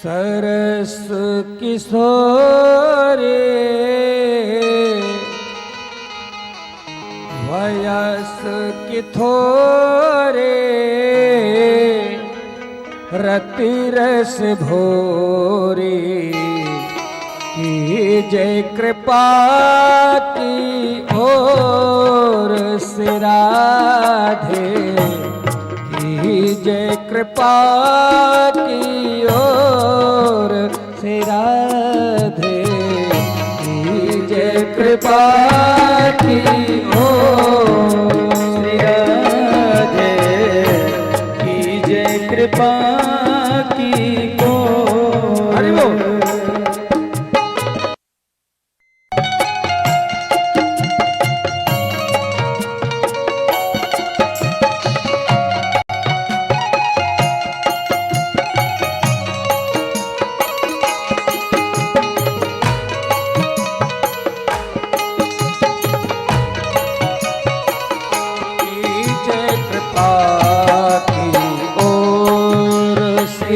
सरस किशोरे वयस की थोरे रति रस भोरे कीजे कृपा की ओर से राधे कीजे कृपा की ओर से राधे कीजे कृपा की ओर से राधे कीजे कृपा की ओर। हरि बोल।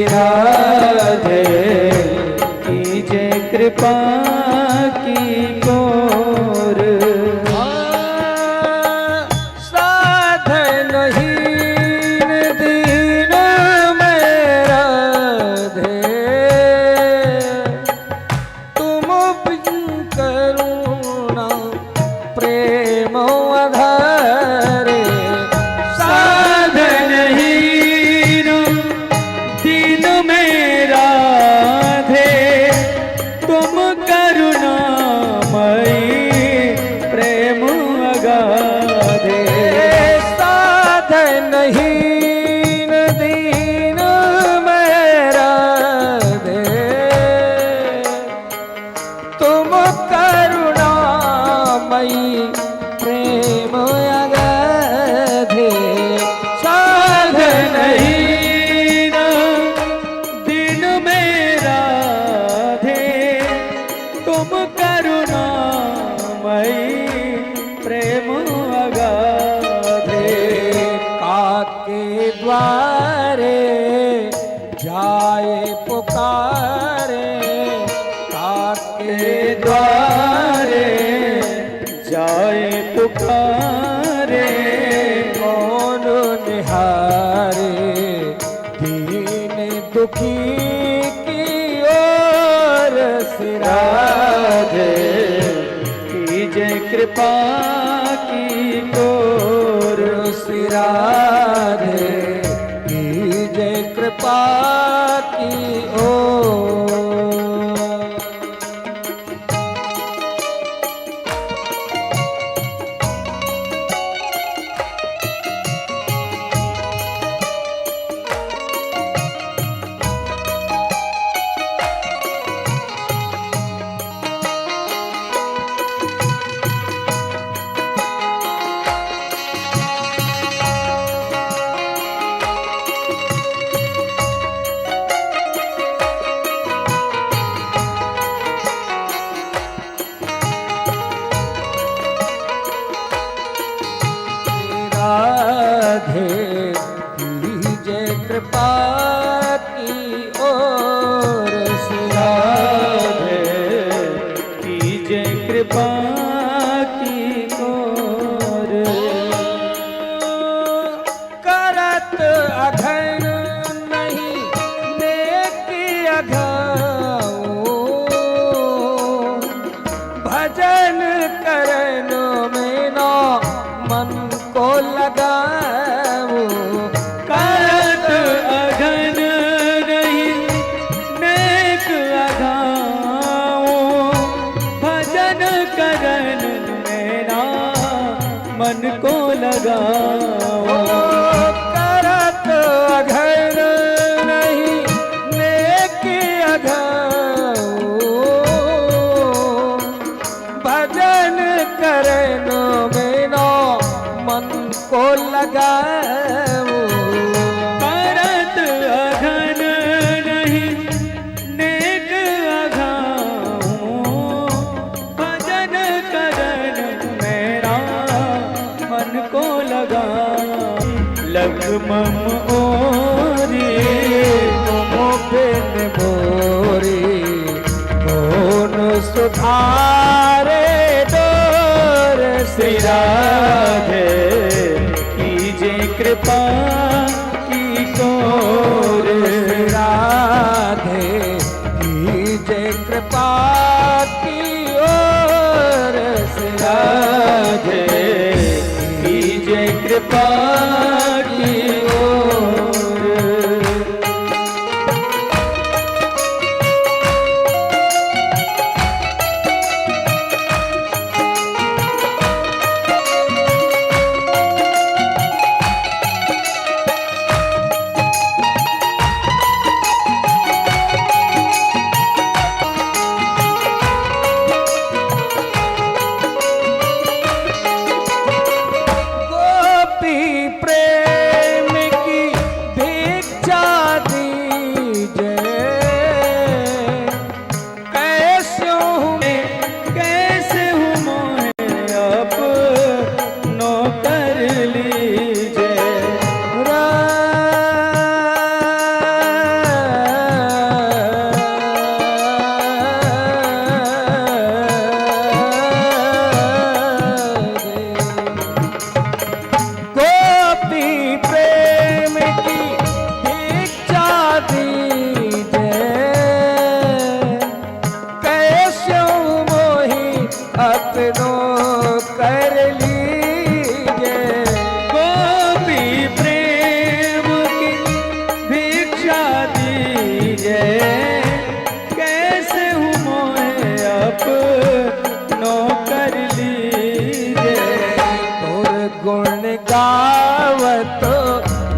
राधे कीजे कृपा की गोर साधन हीन दीन में राधे तुम बिन करुणा प्रेम आधारे साधन हीन दीन में राधे तुम करुणामयी प्रेम अगाधे साधन हीन दीन में राधे तुम करुणामयी प्रेम अगाधे साधन तुम करुणामयी प्रेम अगाधे काके द्वारे जाए पुकारे काके द्वारे जाए पुकारे कौन निहारे दीन दुखी की ओर से राधे कीजे कृपा की गोर से राधे कीजे कृपा की ओर। राधे कीजे कृपा की ओर से राधे कीजे कृपा की ओर। करत अघन नहीं नेक अघाओ भजन करन में ना मन को लगाओ करत अघन नहीं नेक अघाओ भजन करन मेरा मन को लगाओ करत अघन नहीं नेक अघाओ भजन करन मेरा मन को लगाओ करत अघन नहीं नेक अघाओ भजन करन मेरा मन को लगाओ लग मम ओरे तुम बिन मोरे निहारे डोर श्री राधे कीजे कृपा की कोर। राधे कीजे कृपा की ओर। राधे कीजे कृपा की ओर।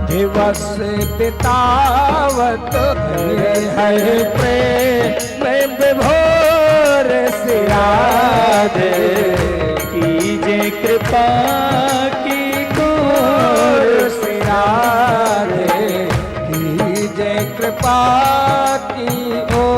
दिवस बितावत है प्रेम विभोर। श्री राधे कीजे कृपा की कोर। श्री राधे कीजे कृपा की ओर।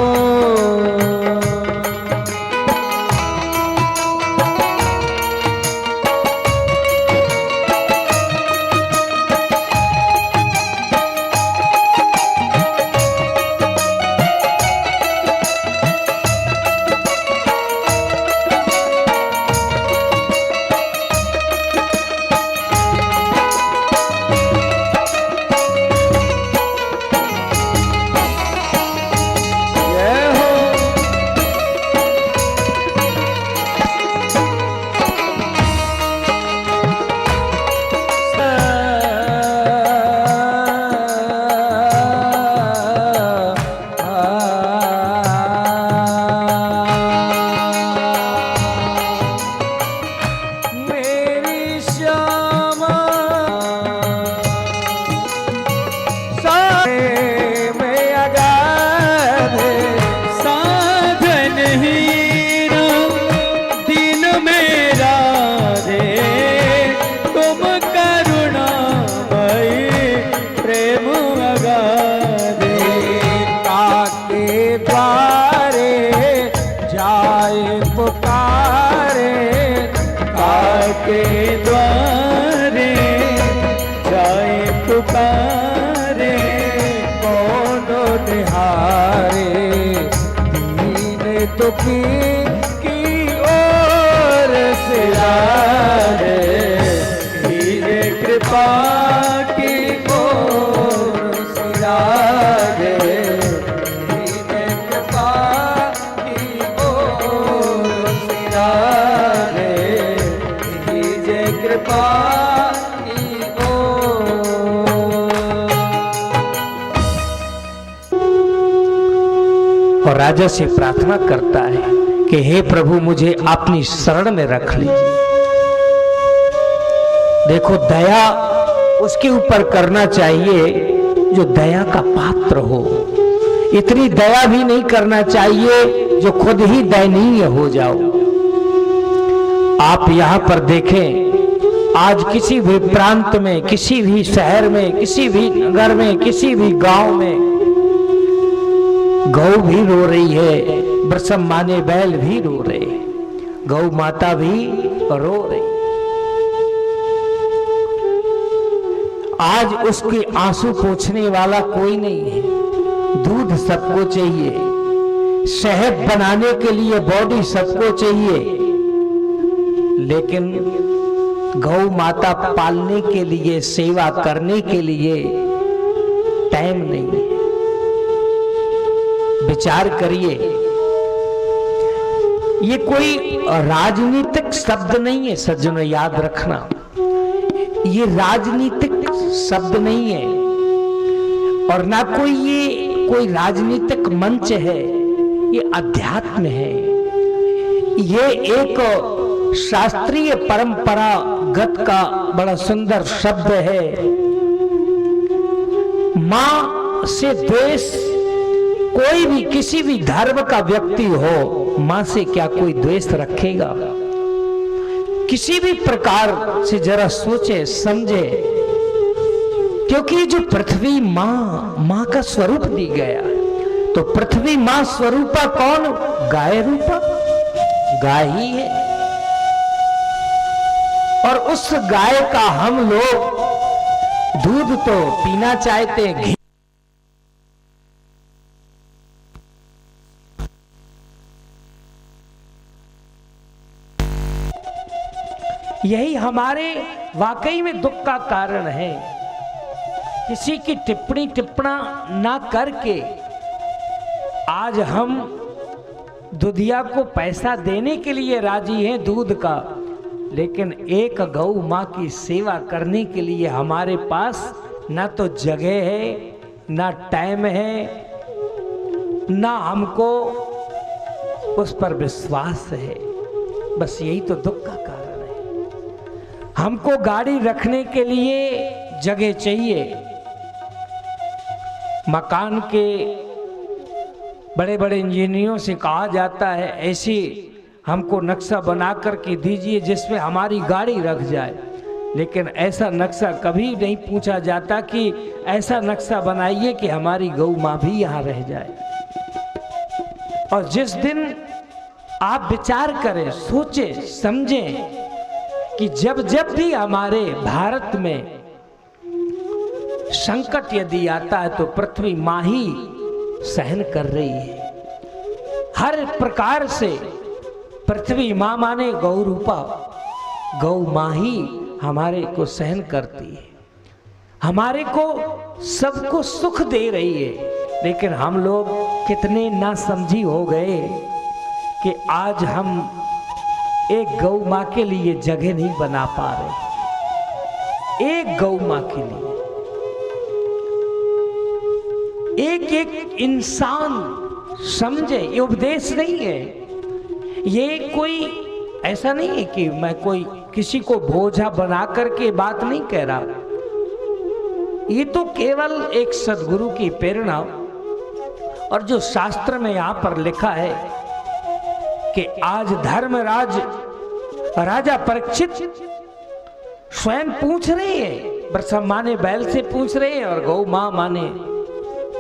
पुकारे कौन निहारे दीन दुखी की ओर से। राधे कीजे कृपा की ओर। से राधे कीजे कृपा की ओर। से राधे कीजे कृपा की ओर। और राजा से प्रार्थना करता है कि हे प्रभु मुझे अपनी शरण में रख लीजिए। देखो दया उसके ऊपर करना चाहिए जो दया का पात्र हो। इतनी दया भी नहीं करना चाहिए जो खुद ही दयनीय हो जाओ। आप यहां पर देखें, आज किसी भी प्रांत में, किसी भी शहर में, किसी भी नगर में, किसी भी गांव में गौ भी रो रही है, बरसम माने बैल भी रो रहे, गौ माता भी रो रही। आज उसके आंसू पोंछने वाला कोई नहीं है। दूध सबको चाहिए, शहद बनाने के लिए बॉडी सबको चाहिए, लेकिन गौ माता पालने के लिए, सेवा करने के लिए टाइम नहीं है। विचार करिए, ये कोई राजनीतिक शब्द नहीं है सज्जनों, याद रखना, ये राजनीतिक शब्द नहीं है और ना कोई राजनीतिक मंच है, ये अध्यात्म है। ये एक शास्त्रीय परंपरागत का बड़ा सुंदर शब्द है। मां से द्वेष, कोई भी किसी भी धर्म का व्यक्ति हो, मां से क्या कोई द्वेष रखेगा? किसी भी प्रकार से जरा सोचे समझे, क्योंकि जो पृथ्वी मां का स्वरूप दी गया, तो पृथ्वी मां स्वरूपा कौन? गाय रूपा, गाय ही है। और उस गाय का हम लोग दूध तो पीना चाहते हैं, घी यही हमारे वाकई में दुख का कारण है। किसी की टिप्पणा ना करके आज हम दुधिया को पैसा देने के लिए राजी हैं दूध का, लेकिन एक गौ मां की सेवा करने के लिए हमारे पास ना तो जगह है, ना टाइम है, ना हमको उस पर विश्वास है। बस यही तो दुख का कारण है। हमको गाड़ी रखने के लिए जगह चाहिए, मकान के बड़े बड़े इंजीनियरों से कहा जाता है ऐसी हमको नक्शा बना करके दीजिए जिसमें हमारी गाड़ी रख जाए, लेकिन ऐसा नक्शा कभी नहीं पूछा जाता कि ऐसा नक्शा बनाइए कि हमारी गौ माँ भी यहाँ रह जाए। और जिस दिन आप विचार करें, सोचें, समझें कि जब जब भी हमारे भारत में संकट यदि आता है तो पृथ्वी मां ही सहन कर रही है। हर प्रकार से पृथ्वी मां माने गौ रूपा, गौ मां ही हमारे को सहन करती है, हमारे को सबको सुख दे रही है। लेकिन हम लोग कितने ना समझी हो गए कि आज हम एक गौ मां के लिए जगह नहीं बना पा रहे। एक गौ मां के लिए एक एक इंसान समझे, ये उपदेश नहीं है, ये कोई ऐसा नहीं है कि मैं कोई किसी को बोझा बना करके बात नहीं कह रहा। ये तो केवल एक सद्गुरु की प्रेरणा, और जो शास्त्र में यहां पर लिखा है कि आज धर्मराज राजा परीक्षित स्वयं पूछ रहे हैं, बरसम माने बैल से पूछ रहे हैं और गौ मां माने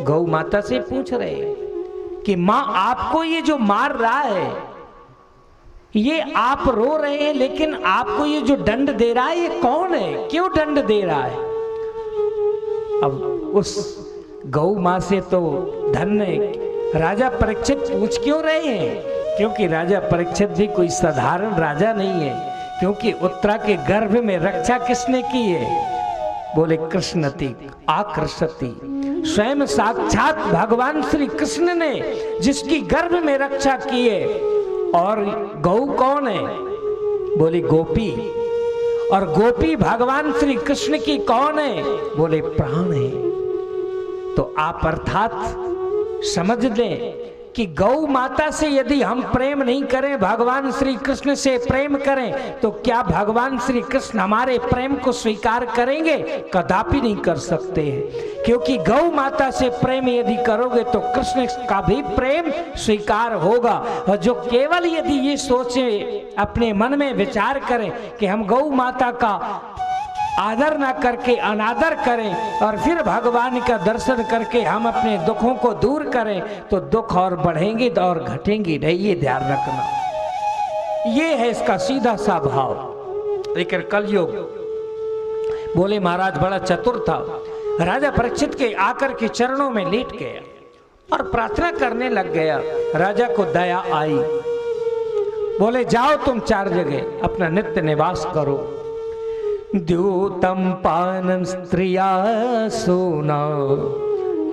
गौ माता से पूछ रहे हैं कि मां आपको ये जो मार रहा है, ये आप रो रहे हैं, लेकिन आपको ये जो दंड दे रहा है ये कौन है, क्यों दंड दे रहा है? अब उस गौ मां से तो धन्य राजा परीक्षित पूछ क्यों रहे हैं? क्योंकि राजा परीक्षित भी कोई साधारण राजा नहीं है, क्योंकि उत्तरा के गर्भ में रक्षा किसने की है? बोले कृष्णति आकृष्यति, स्वयं साक्षात भगवान श्री कृष्ण ने जिसकी गर्भ में रक्षा की है। और गौ कौन है? बोले गोपी, और गोपी भगवान श्री कृष्ण की कौन है? बोले प्राण है। तो आप अर्थात समझ लें कि गौ माता से यदि हम प्रेम नहीं करें, भगवान श्री कृष्ण से प्रेम करें, तो क्या भगवान श्री कृष्ण हमारे प्रेम को स्वीकार करेंगे? कदापि नहीं कर सकते हैं, क्योंकि गौ माता से प्रेम यदि करोगे तो कृष्ण का भी प्रेम स्वीकार होगा। और जो केवल यदि ये सोचे, अपने मन में विचार करें कि हम गौ माता का आदर ना करके अनादर करें और फिर भगवान का दर्शन करके हम अपने दुखों को दूर करें, तो दुख और बढ़ेंगे और घटेंगे नहीं, ये ध्यान रखना। ये है इसका सीधा सा भाव। लेकिन कलयुग, बोले महाराज बड़ा चतुर था, राजा परीक्षित के आकर के चरणों में लेट गया और प्रार्थना करने लग गया। राजा को दया आई, बोले जाओ तुम 4 जगह अपना नित्य निवास करो। द्यूतम पानम स्त्रिया सोना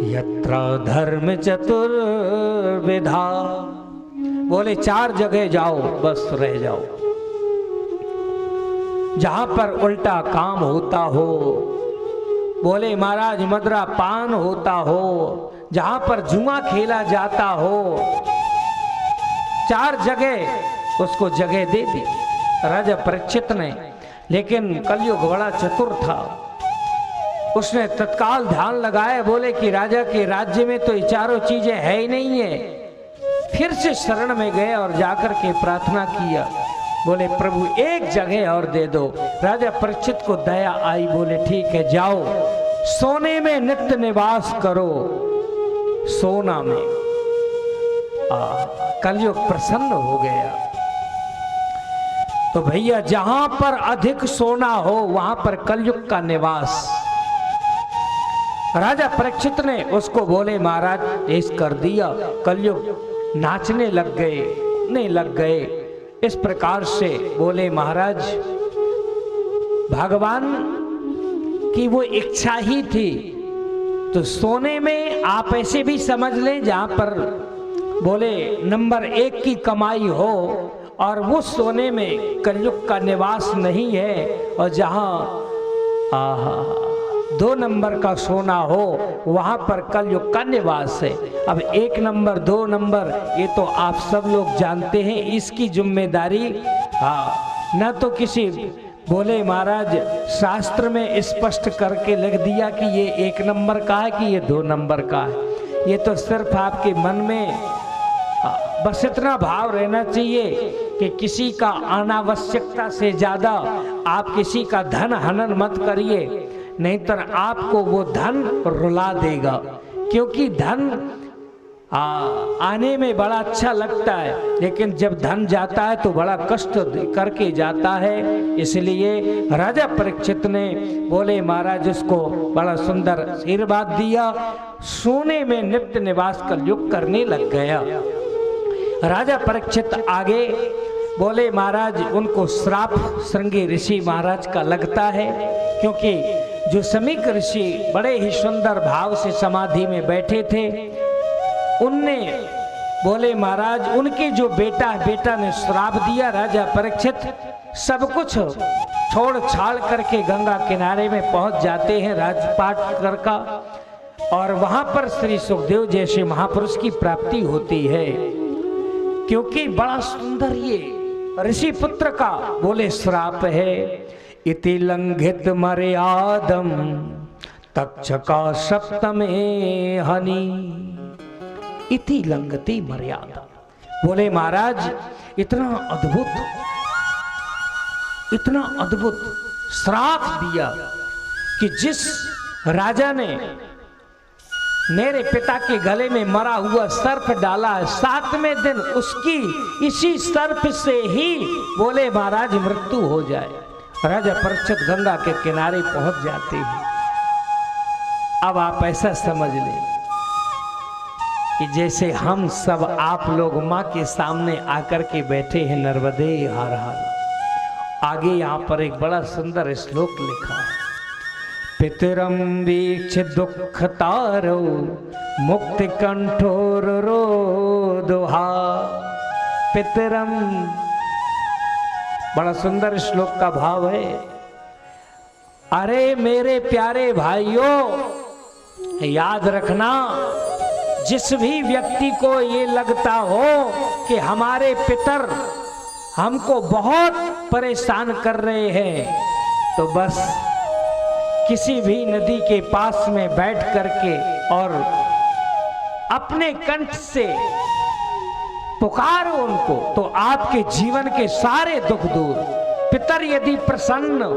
यत्र धर्म चतुर्विधा। बोले 4 जगह जाओ, बस रह जाओ, जहां पर उल्टा काम होता हो। बोले महाराज मदरा पान होता हो, जहां पर जुआ खेला जाता हो, 4 जगह उसको जगह दे दी राजा परीक्षित ने। लेकिन कलयुग बड़ा चतुर था, उसने तत्काल ध्यान लगाए, बोले कि राजा के राज्य में तो ये 4 चीजें है ही नहीं है। फिर से शरण में गए और जाकर के प्रार्थना किया, बोले प्रभु 1 जगह और दे दो। राजा परीक्षित को दया आई, बोले ठीक है जाओ, सोने में नित्य निवास करो, सोना में। कलयुग प्रसन्न हो गया। तो भैया जहां पर अधिक सोना हो वहां पर कलयुग का निवास। राजा परीक्षित ने उसको बोले महाराज ऐस कर दिया। कलयुग नाचने लग गए। इस प्रकार से बोले महाराज भगवान की वो इच्छा ही थी। तो सोने में आप ऐसे भी समझ लें जहां पर बोले नंबर 1 की कमाई हो, और वो सोने में कलयुग का निवास नहीं है। और जहां 2 नंबर का सोना हो वहां पर कलयुग का निवास है। अब 1 नंबर 2 नंबर ये तो आप सब लोग जानते हैं, इसकी जिम्मेदारी न तो किसी बोले महाराज शास्त्र में स्पष्ट करके लिख दिया कि ये 1 नंबर का है कि ये 2 नंबर का है। ये तो सिर्फ आपके मन में बस इतना भाव रहना चाहिए कि किसी का अनावश्यकता से ज्यादा आप किसी का धन हनन मत करिए, नहीं तो आपको वो धन रुला देगा। क्योंकि धन आने में बड़ा अच्छा लगता है, लेकिन जब धन जाता है तो बड़ा कष्ट करके जाता है। इसलिए राजा परीक्षित ने बोले महाराज उसको बड़ा सुंदर आशीर्वाद दिया, सोने में नित्य निवास कलयुग करने लग गया। राजा परीक्षित आगे बोले महाराज उनको श्राप श्रृंगी ऋषि महाराज का लगता है, क्योंकि जो समीक ऋषि बड़े ही सुंदर भाव से समाधि में बैठे थे, उनने बोले महाराज उनके जो बेटा ने श्राप दिया। राजा परीक्षित सब कुछ छोड़ छाड़ करके गंगा किनारे में पहुंच जाते हैं राजपाट कर का, और वहां पर श्री सुखदेव जैसे महापुरुष की प्राप्ति होती है। क्योंकि बड़ा सुंदर ये ऋषि पुत्र का बोले श्राप है। इति लंघित मर्यादम तक्षका सप्तमे हनि। इति लंघति मर्यादा। बोले महाराज इतना अद्भुत श्राप दिया कि जिस राजा ने मेरे पिता के गले में मरा हुआ सर्प डाला है, 7वें दिन उसकी इसी सर्प से ही बोले महाराज मृत्यु हो जाए। राजा परीक्षित गंगा के किनारे पहुंच जाते हैं। अब आप ऐसा समझ लें कि जैसे हम सब आप लोग माँ के सामने आकर के बैठे हैं, नर्मदे हर हर। आगे यहाँ पर एक बड़ा सुंदर श्लोक लिखा है, पितरम वीक्ष दुख तारो मुक्ति कंठोर रो दोहा। पितरम, बड़ा सुंदर श्लोक का भाव है। अरे मेरे प्यारे भाइयों, याद रखना, जिस भी व्यक्ति को ये लगता हो कि हमारे पितर हमको बहुत परेशान कर रहे हैं, तो बस किसी भी नदी के पास में बैठ करके और अपने कंठ से पुकारो उनको, तो आपके जीवन के सारे दुख दूर। पितर यदि प्रसन्न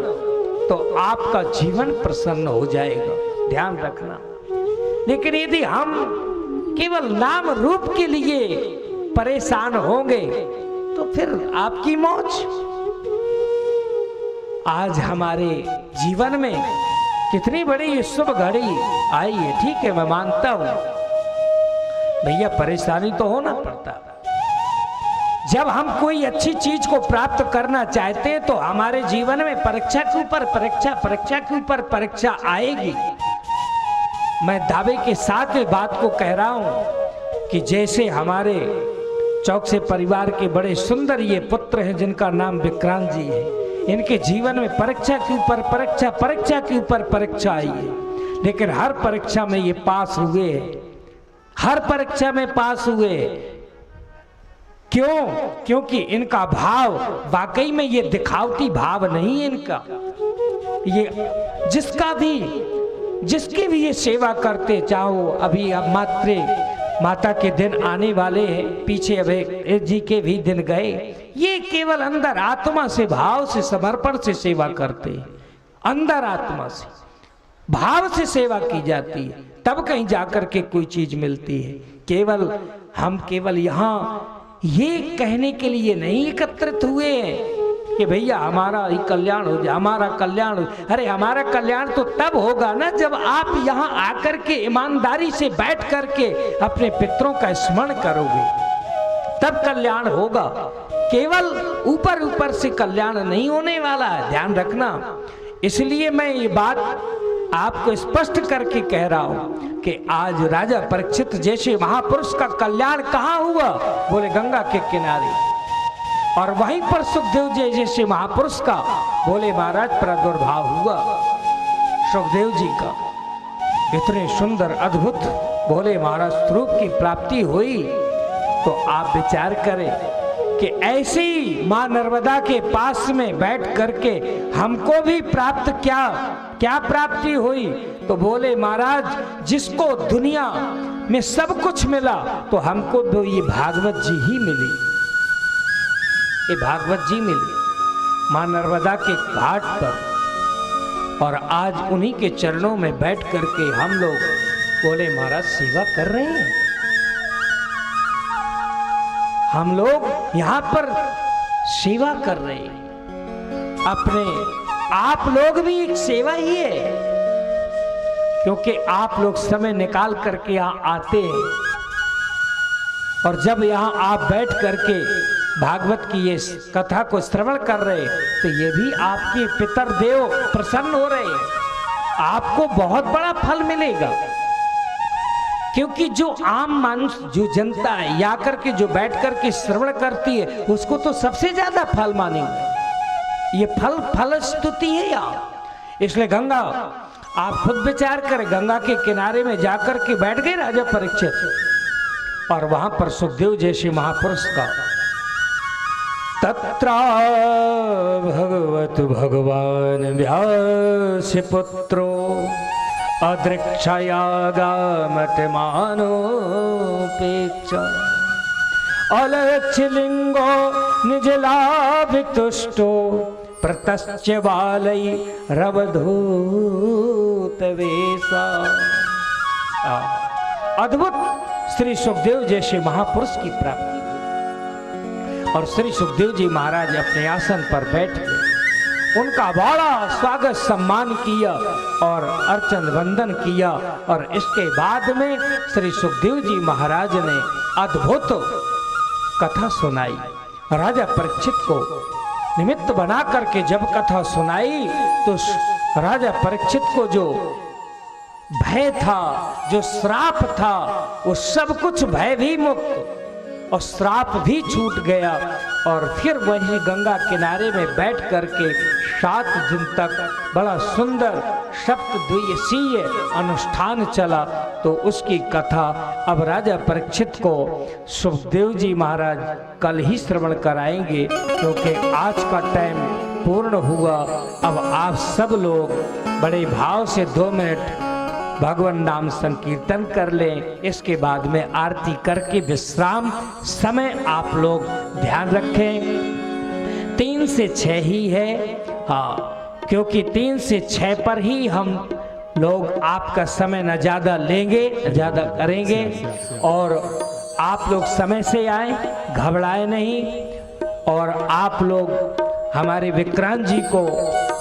तो आपका जीवन प्रसन्न हो जाएगा, ध्यान रखना। लेकिन यदि हम केवल नाम रूप के लिए परेशान होंगे तो फिर आपकी मौज। आज हमारे जीवन में कितनी बड़ी शुभ घड़ी आई है, ठीक है मैं मानता हूं, भैया परेशानी तो होना पड़ता। जब हम कोई अच्छी चीज को प्राप्त करना चाहते हैं तो हमारे जीवन में परीक्षा के ऊपर परीक्षा, परीक्षा के ऊपर परीक्षा आएगी। मैं दावे के साथ इस बात को कह रहा हूं कि जैसे हमारे चौक से परिवार के बड़े सुंदर ये पुत्र हैं जिनका नाम विक्रांत जी है, इनके जीवन में परीक्षा के ऊपर परीक्षा, परीक्षा के ऊपर परीक्षा आई है, लेकिन हर परीक्षा में ये पास हुए, हर परीक्षा में पास हुए। क्यों? क्योंकि इनका भाव वाकई में ये दिखावटी भाव नहीं है इनका। ये जिसकी भी ये सेवा करते, चाहो अभी अब माता के दिन आने वाले हैं, पीछे अब एक जी के भी दिन गए, ये केवल अंदर आत्मा से, भाव से, समर्पण से सेवा करते हैं। अंदर आत्मा से, भाव से सेवा की जाती है, तब कहीं जाकर के कोई चीज मिलती है। हम केवल यहाँ ये कहने के लिए नहीं एकत्रित हुए हैं कि भैया हमारा ही कल्याण हो जाए, हमारा कल्याण हो। अरे हमारा कल्याण तो तब होगा ना जब आप यहाँ आकर के ईमानदारी से बैठ करके अपने पितरों का स्मरण करोगे, तब कल्याण होगा। केवल ऊपर ऊपर से कल्याण नहीं होने वाला है, ध्यान रखना। इसलिए मैं ये बात आपको स्पष्ट करके कह रहा हूं कि आज राजा परीक्षित जैसे महापुरुष का कल्याण कहाँ हुआ? बोले गंगा के किनारे। और वहीं पर सुखदेव जी जैसे महापुरुष का बोले महाराज प्रादुर्भाव हुआ। सुखदेव जी का इतने सुंदर अद्भुत बोले महाराज स्वरूप की प्राप्ति हुई। तो आप विचार करें कि ऐसी मां नर्मदा के पास में बैठ करके हमको भी प्राप्त क्या प्राप्ति हुई? तो बोले महाराज जिसको दुनिया में सब कुछ मिला तो हमको तो ये भागवत जी ही मिली, ये भागवत जी मिली मां नर्मदा के घाट पर। और आज उन्हीं के चरणों में बैठ करके हम लोग बोले महाराज सेवा कर रहे हैं। हम लोग यहाँ पर सेवा कर रहे हैं अपने। आप लोग भी एक सेवा ही है, क्योंकि आप लोग समय निकाल करके यहाँ आते हैं और जब यहाँ आप बैठ करके भागवत की ये कथा को श्रवण कर रहे तो ये भी आपके पितर देव प्रसन्न हो रहे हैं। आपको बहुत बड़ा फल मिलेगा, क्योंकि जो आम मानुष, जो जनता है या करके जो बैठ करके श्रवण करती है उसको तो सबसे ज्यादा फल मानेंगे। ये फल स्तुति है यार। इसलिए गंगा, आप खुद विचार करें, गंगा के किनारे में जाकर के बैठ गए राजा परीक्षित और वहां पर सुखदेव जैसे महापुरुष का तत्रा भगवत भगवान व्यास पुत्रो अदृक्षयागामत मानोपेक्षा अलक्ष्य लिंगो निज लाभ तुष्टो प्रतश्च बालई रवधूत वेशा। अद्भुत श्री सुखदेव जैसे महापुरुष की प्राप्ति। और श्री सुखदेव जी महाराज अपने आसन पर बैठ गए, उनका बड़ा स्वागत सम्मान किया और अर्चन वंदन किया। और इसके बाद में श्री सुखदेव जी महाराज ने अद्भुत कथा सुनाई। राजा परीक्षित को निमित्त बना करके जब कथा सुनाई तो राजा परीक्षित को जो भय था, जो श्राप था, वो सब कुछ भय भी मुक्त और श्राप भी छूट गया। और फिर वही गंगा किनारे में बैठ करके 7 दिन तक बड़ा सुंदर सप्तद्विसीय अनुष्ठान चला। तो उसकी कथा अब राजा परीक्षित को सुखदेव जी महाराज कल ही श्रवण कराएंगे, क्योंकि आज का टाइम पूर्ण हुआ। अब आप सब लोग बड़े भाव से 2 मिनट भगवान नाम संकीर्तन कर लें। इसके बाद में आरती करके विश्राम समय आप लोग ध्यान रखें 3 से 6 ही है। हाँ, क्योंकि 3 से 6 पर ही हम लोग आपका समय न ज़्यादा लेंगे न ज़्यादा करेंगे। और आप लोग समय से आए, घबराए नहीं। और आप लोग हमारे विक्रांत जी को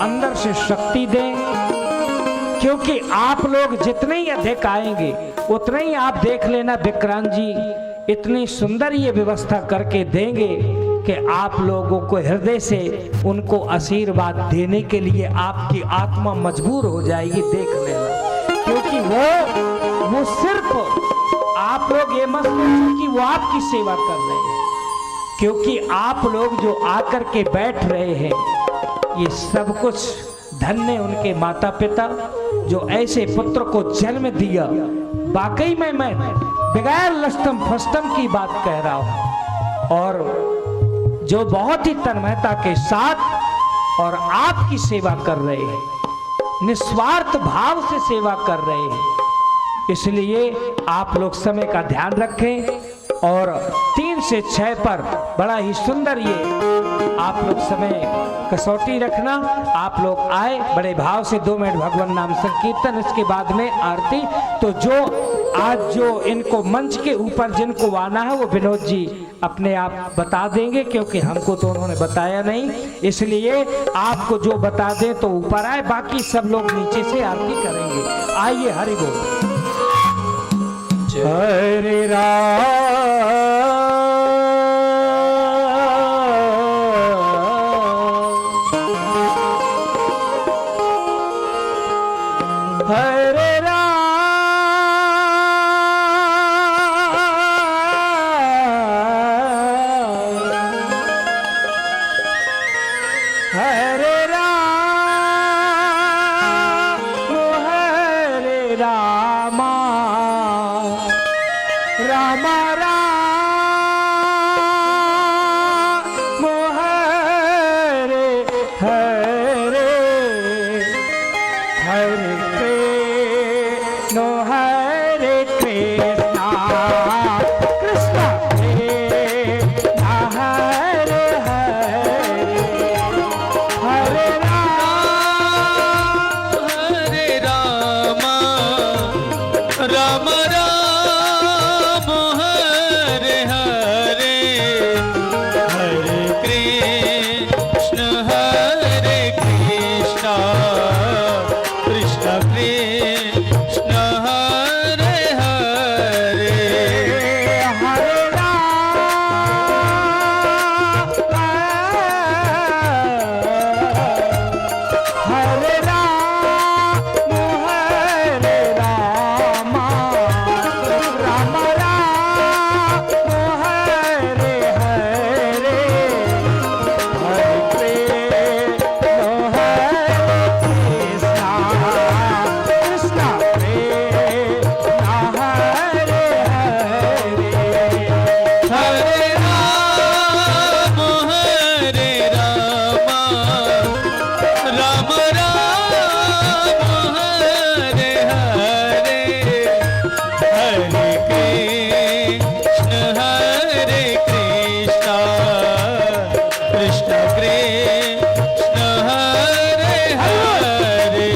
अंदर से शक्ति दें, क्योंकि आप लोग जितने ही अधिक आएंगे उतना ही आप देख लेना विक्रांत जी इतनी सुंदर ये व्यवस्था करके देंगे कि आप लोगों को हृदय से उनको आशीर्वाद देने के लिए आपकी आत्मा मजबूर हो जाएगी। देख लेना, क्योंकि वो सिर्फ आप लोग ये मत सोचो कि वो आपकी सेवा कर रहे हैं, क्योंकि आप लोग जो आकर के बैठ रहे हैं ये सब कुछ धन्य उनके माता पिता जो ऐसे पुत्र को जन्म दिया। वाकई में मैं बगैर लस्तम फस्तम की बात कह रहा हूं, और जो बहुत ही तन्मयता के साथ और आपकी सेवा कर रहे हैं, निस्वार्थ भाव से सेवा कर रहे हैं। इसलिए आप लोग समय का ध्यान रखें और 3 से 6 पर बड़ा ही सुंदर ये आप लोग समय कसौटी रखना। आप लोग आए बड़े भाव से 2 मिनट भगवान नाम संकीर्तन, इसके बाद में आरती। तो जो इनको मंच के ऊपर जिनको आना है वो विनोद जी अपने आप बता देंगे, क्योंकि हमको तो उन्होंने बताया नहीं, इसलिए आपको जो बता दें तो ऊपर आए, बाकी सब लोग नीचे से आरती करेंगे। आइए, हरि बोल। हरे राम हरे राम हरे रामा राम राम हरे हरे हरे कृष्ण हरे कृष्ण कृष्ण कृष्ण हरे हरे हरे राम राम राम हरे हरे हरे कृष्ण कृष्ण कृष्ण हरे हरे हरे राम राम राम हरे हरे हरे कृष्ण कृष्ण कृष्ण हरे हरे हरे राम राम राम हरे हरे हरे कृष्ण कृष्ण कृष्ण हरे हरे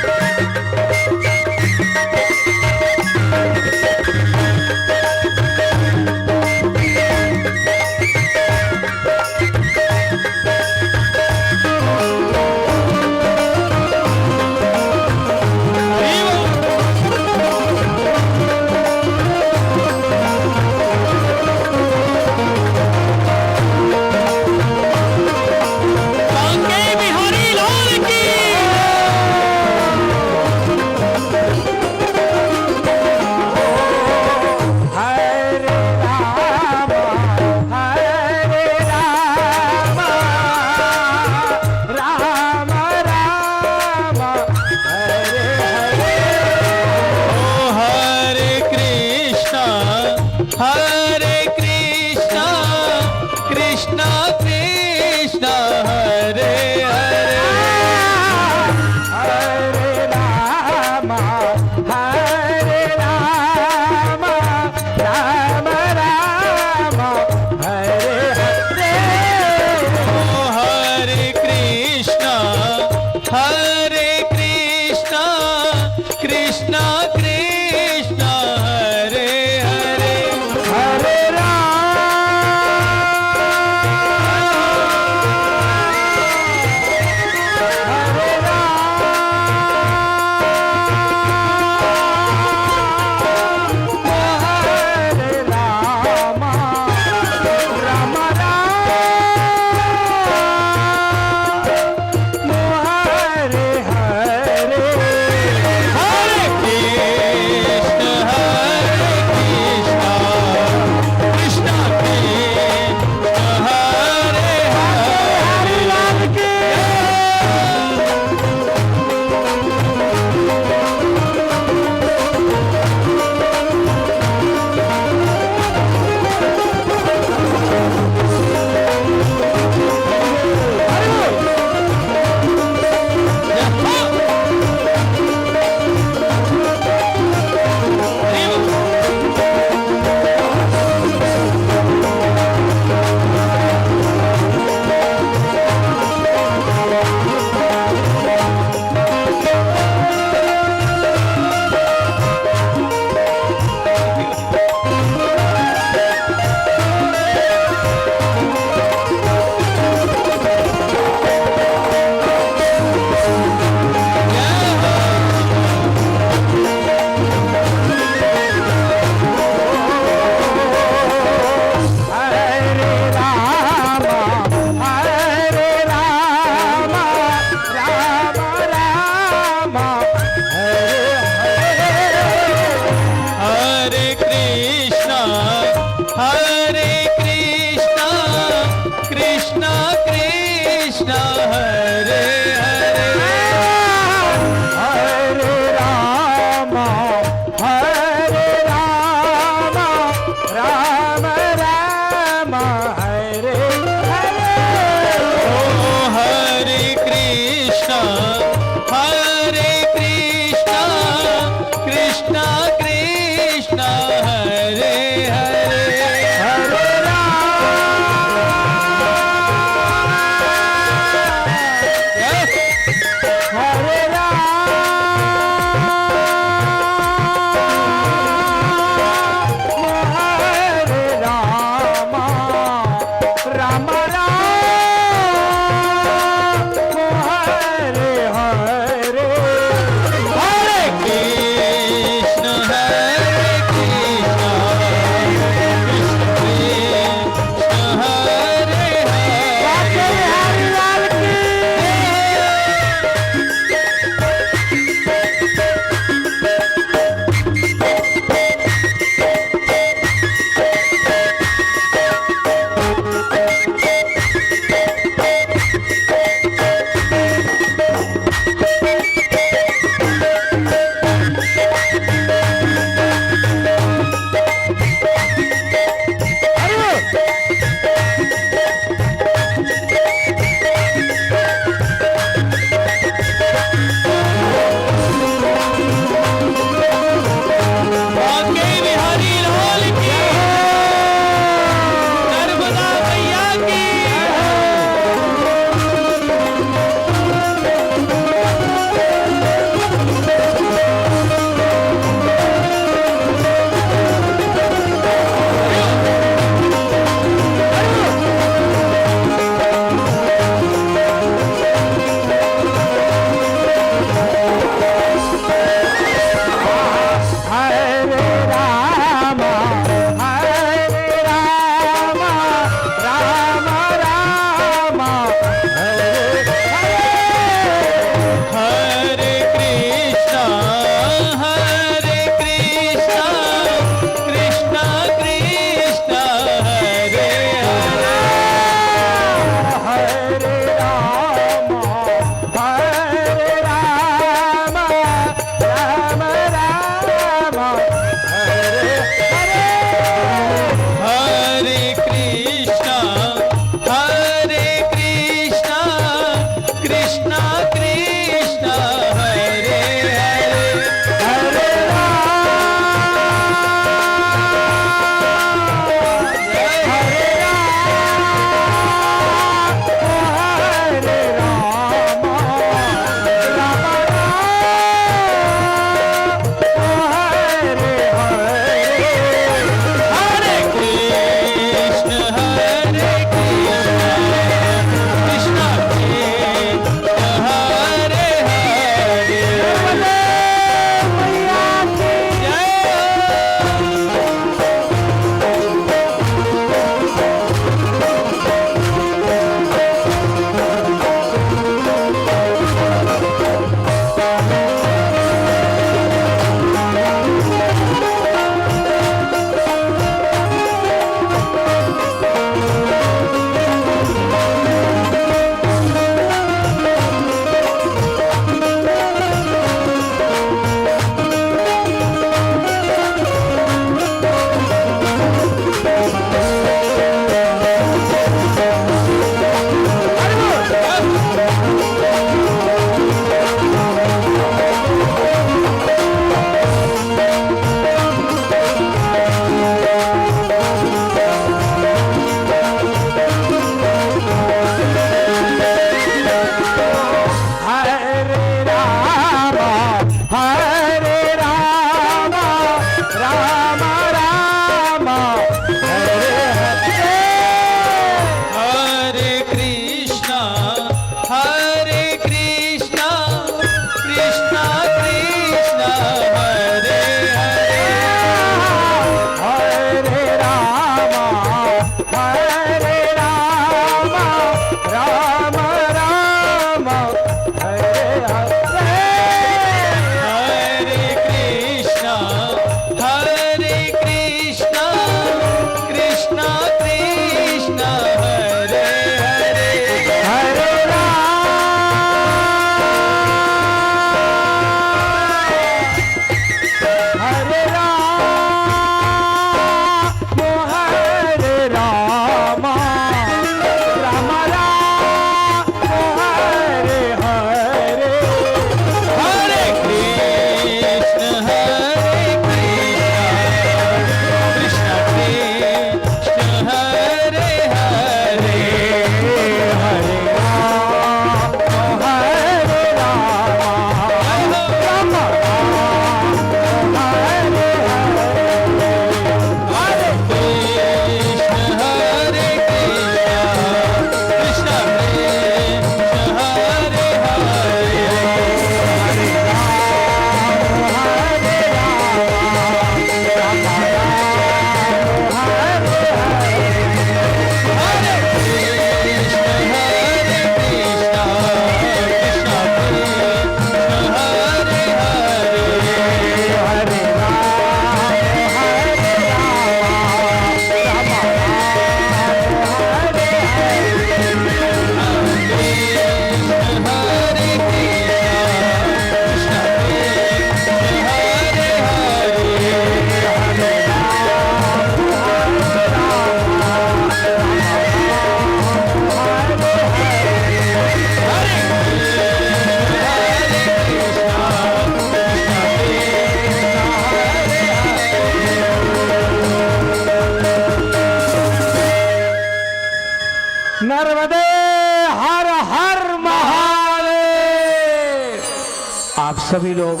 सभी लोग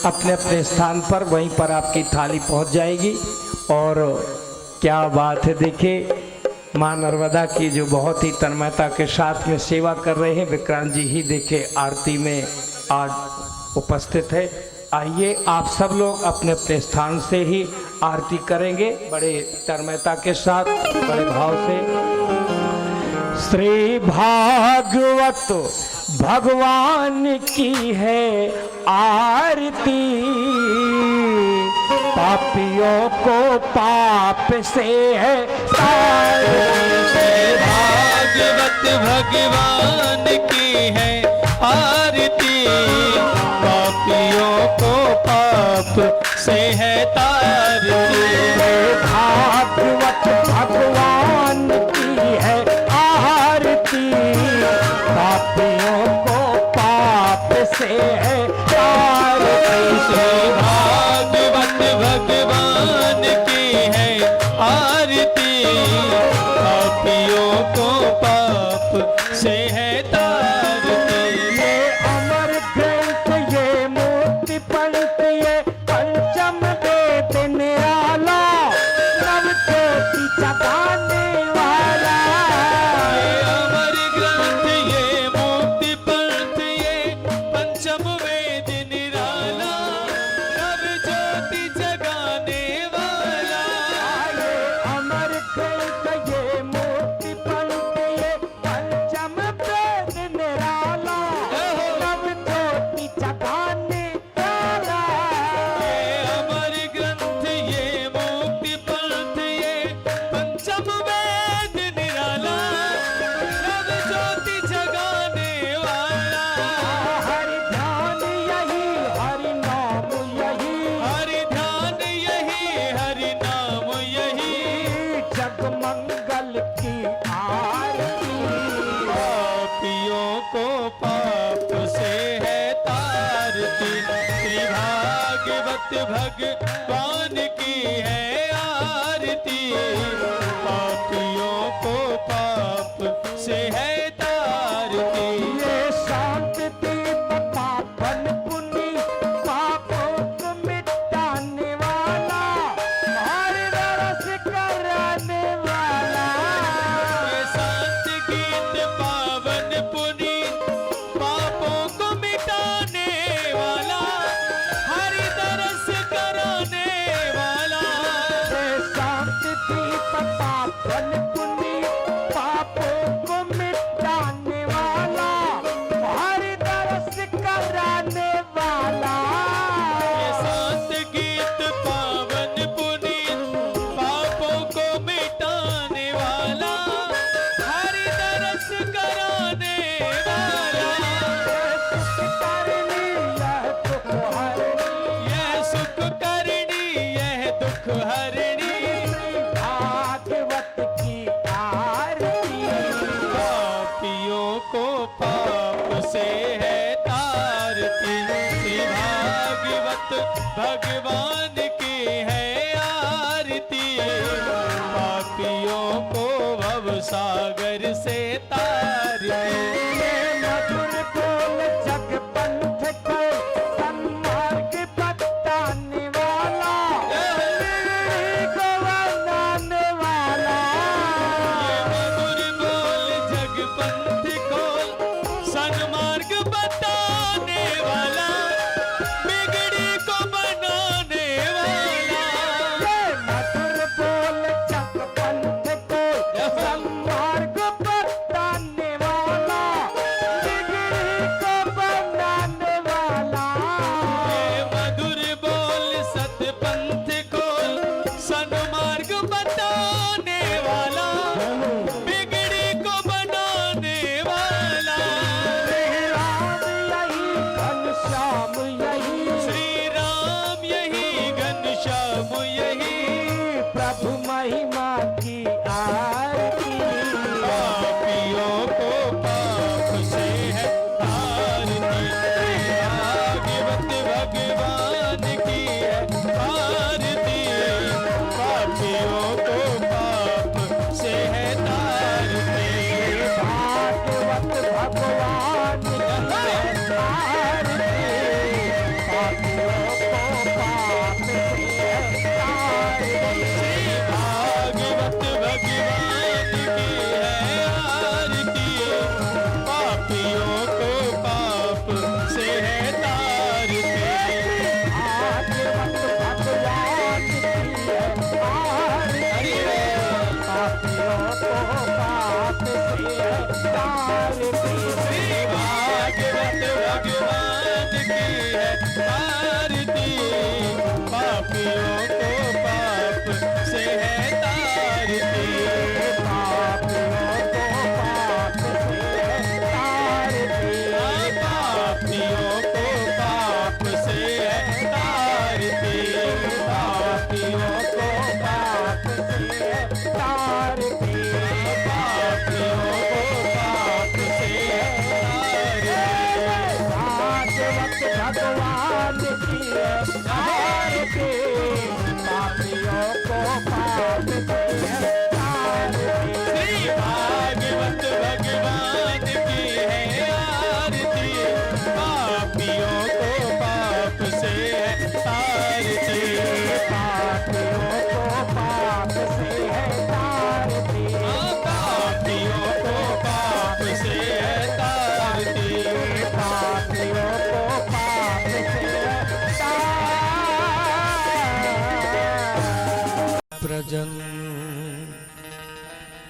अपने अपने स्थान पर, वहीं पर आपकी थाली पहुंच जाएगी। और क्या बात है, देखिए माँ नर्मदा की जो बहुत ही तन्मयता के साथ में सेवा कर रहे हैं, विक्रांत जी ही देखे आरती में आज उपस्थित है। आइए आप सब लोग अपने अपने स्थान से ही आरती करेंगे, बड़े तन्मयता के साथ, बड़े भाव से। श्री भागवत भगवान की है आरती, पापियों को पाप से है श्री भागवत भगवान की है आरती, पापियों को पाप से है तारती। भागवत भगवान की है आरती, पापियों को पाप से है तारती। श्री भागवत भगवान की है आरती, पापियों को पाप से है तारती। ये अमर ग्रंथ, ये मूर्ति पंथ, ये पंचम वेद निराला, नव ज्योति जगाने वाला। ये अमर ग्रंथ, ये मुक्ति पंथ, ये पंचम वेद निराला, नव ज्योति जगाने वाला। ये अमर ग्रंथ, ये मूर्ति पंथ, ये पंचम वेद निराला, नव ज्योति जगाने वाला। ये अमर ग्रंथ, ये मुक्ति पंथ, ये पंचम वेद निराला, नव ज्योति जगाने वाला। हरि ध्यान यही, हरि नाम यही, हरि ध्यान यही, हरि नाम यही, जग मंगल की आरती। पापियों को पाप से है तारती। श्री भागवत भगवान की है आरती, पापियों को पाप से है तारती। ये शांति दीप पावन पुनि, पापों को मिटाने वाला, हरि रस कराने वाला। ये शांत गीत पावन पुनीत, पापों को मिटाने वाला, हरि दरस कराने वाला। ये शांति दीप पावन पुनि, पापों को मिटाने वाला, हरि दरस कराने वाला। ये शांत गीत पावन पुनीत, पापों को मिटाने वाला, हरि दरस कराने वाला। यह सुख करनी, यह दुख हरणी, भागवत की आरती। पापियों को पाप से है तारती। श्री भागवत भगवान की है आरती, पापियों को भव सागर से तारती। ये मधुर बोल जग पंथ को सन्मार्ग बताने वाला, पीढ़ी को बनाने वाला। ये मधुर बोल जग पंथ को सन्मार्ग बताने वाला, बिगड़ी को बनाने वाला। ये मधुर बोल जग पंथ को सन्मार्ग व्रजन्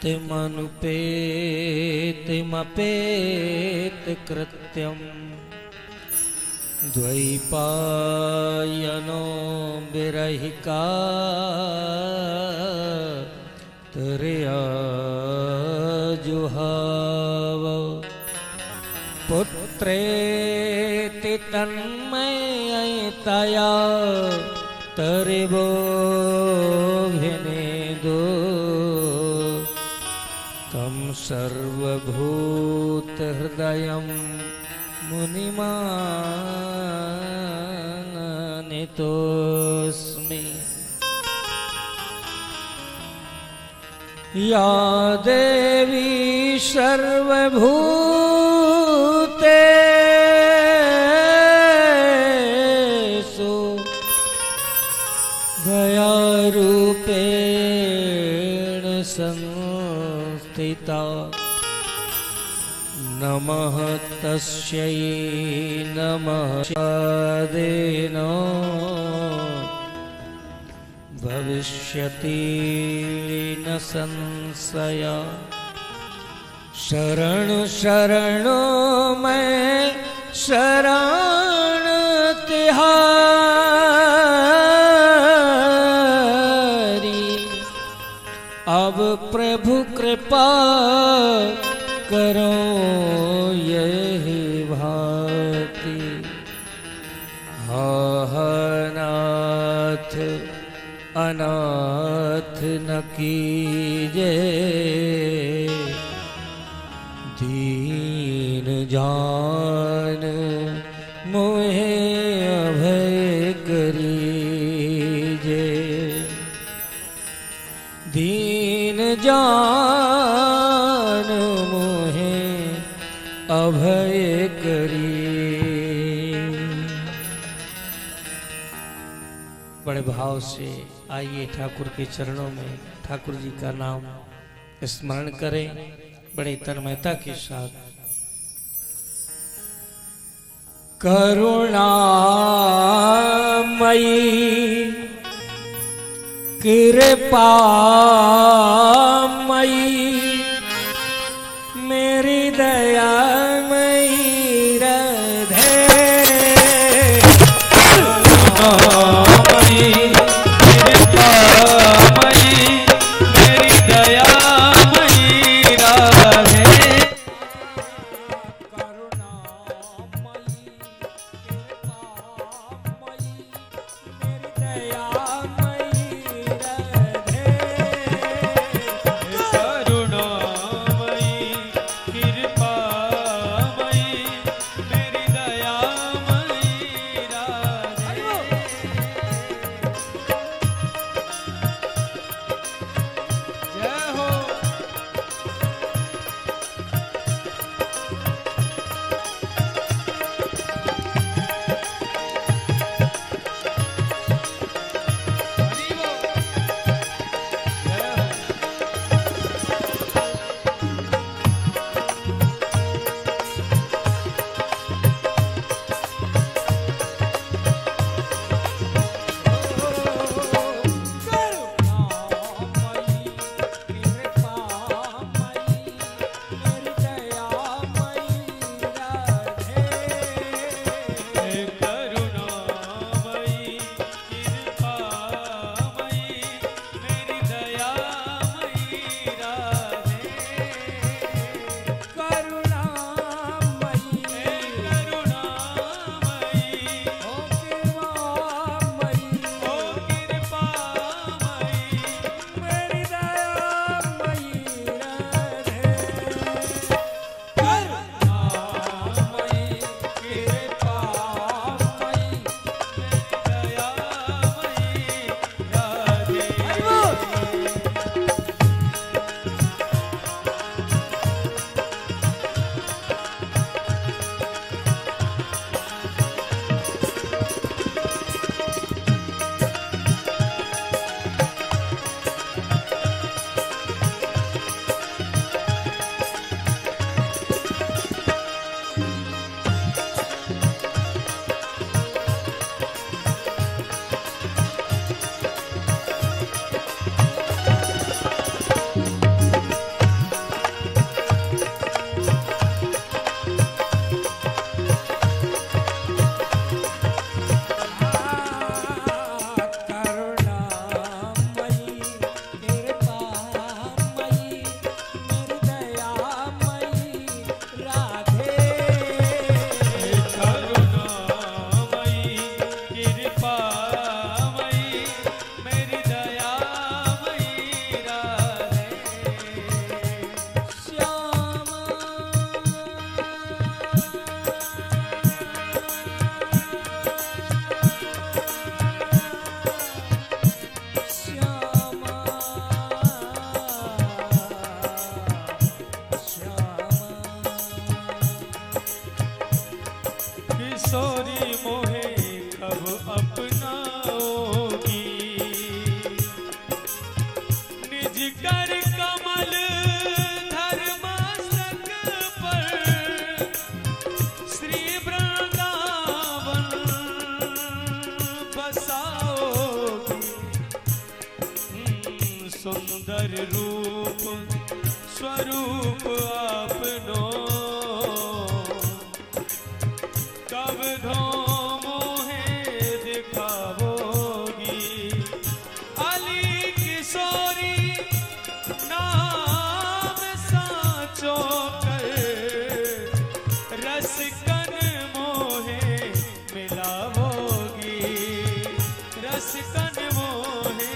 तिमनुपेतिमपेत कृत्यम् द्वैपायनो विरहिका तर्या जुहाव पुत्रेति तन्मयतया तरिवोऽभिनेदो तं सर्वभूतहृदयं मुनिमानितोऽस्मि। या देवी सर्वभूतेषु दयारूपेण संस्थिता नमः तस्यै नमः देनो भविष्यति न संशय। शरण शरणो मैं शरण तिहारी अब प्रभु कृपा करो यही भांति। नाथ अनाथ न कीजे दीन जान मोहे अभय करीजे। दीन जान मोहे अभय करी। बड़े भाव से आइए ठाकुर के चरणों में ठाकुर जी का नाम स्मरण करें बड़े तन्मयता के साथ। करुणामयी कृपामयी मेरी दयामयी राधे। करुणामयी कृपामयी मेरी दयामयी राधे। सुंदर रूप स्वरूप आपनो कब धो मोहे दिखावोगी अली किशोरी नाम साचो कर रसकन मोहे मिलावोगी रसकन मोहे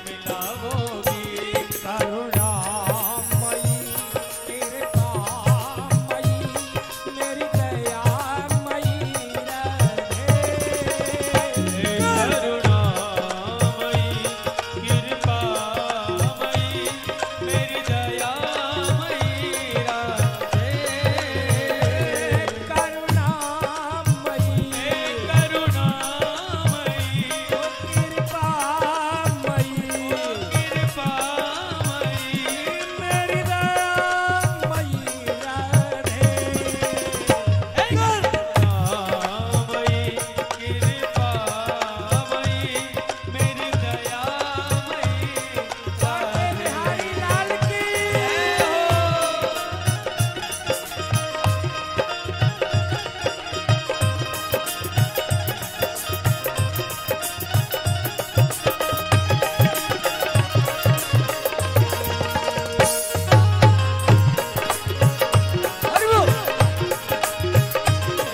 मिलावोगी करुणामयी कृपामयी मेरी दयामयी करुणामयी कृपामयी मेरी दयामयी राधे करुणामयी करुणामयी कृपामयी कृपामयी मेरी दयामयी राधे करुणामयी कृपामयी मेरी दयामयी बिहारी लाल की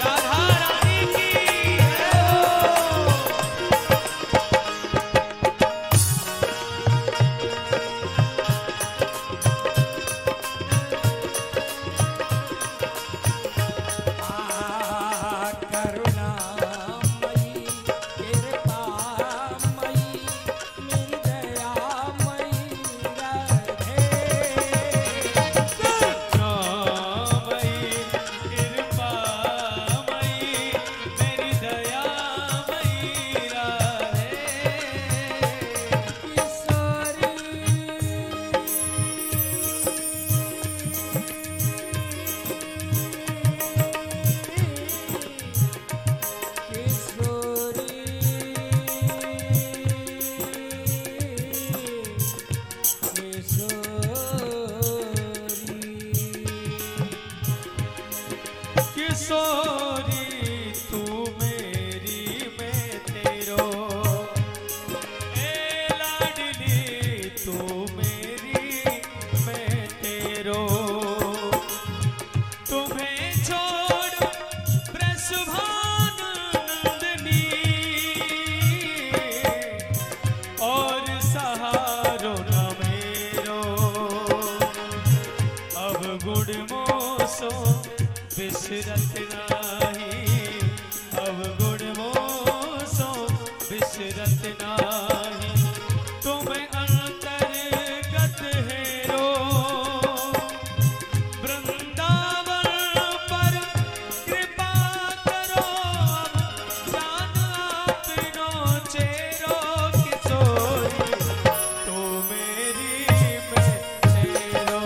राधा रानी की करुणामयी कृपामयी मेरी दयामयी राधे करुणामयी कृपामयी मेरी दयामयी राधे किशोरी तू मेरी मैं तेरो ए लाडली तू मेरी मैं तेरो तुम्हें छोड़ ब्रजभान नंदनी और सहारो न मेरो अब गुड़ मोसो बिसरत नाही अब गुड़ मोसो बिसरत नाही तुम अंतर्गत हेरो वृंदावन पर कृपा करो अब जान आपनो चेरो किशोरी तो मेरी मैं तेरो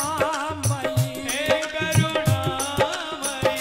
करुणामयी करुणामयी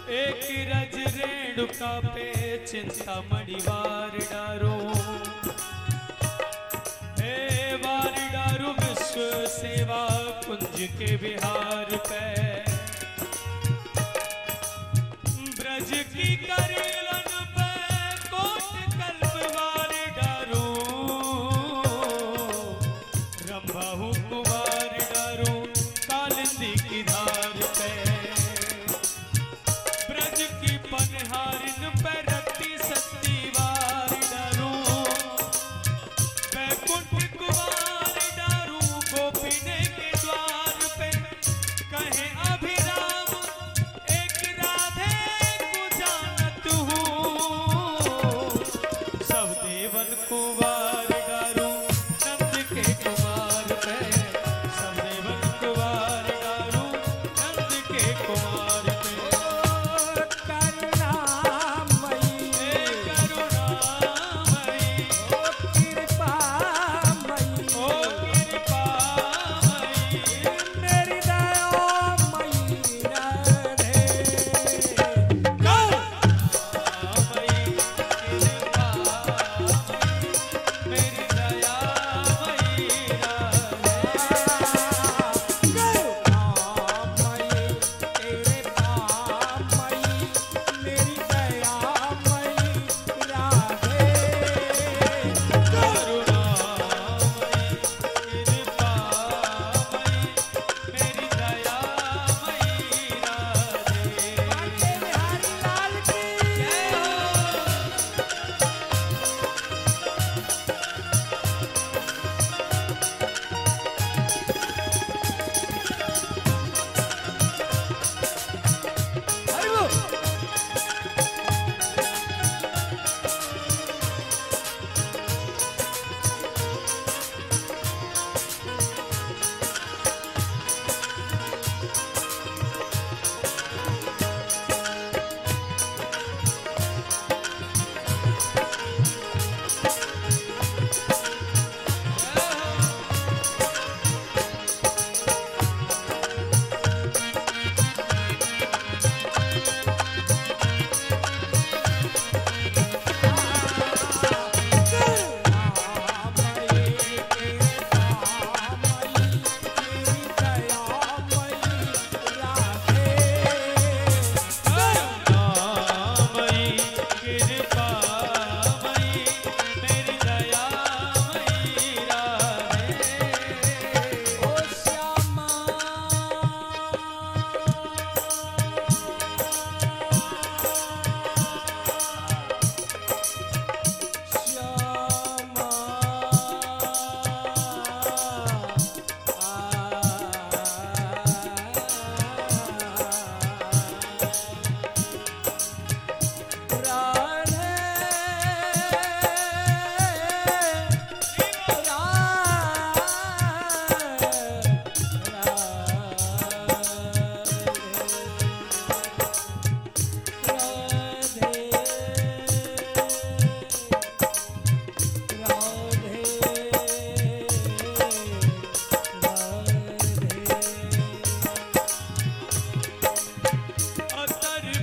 एक रज रेणुका पे चिंता मणिवार डारो, हे वार डारो विश्व सेवा कुंज के विहार पे, ब्रज की करेलन पे कोट कल्पवार डारो, रंभाहु कुवार डारो कालिंदी की धार पे, ब्रज की पनहारिन पे रखती सती वार डारो, बैकुंठ कुवार डारो गोपीने के द्वार पे, कहे अभिराम एक राधे को जानत हूँ, सब देवन कुवार डारो नंद के कुमार पे, सब देवन कुवार डारो नंद के कुमार पे, करुणामयी हे करुणामयी कृपामयी ओ कृपामयी, मेरी दयामयी राधे। करुणामयी कृपामयी, मेरी दयामयी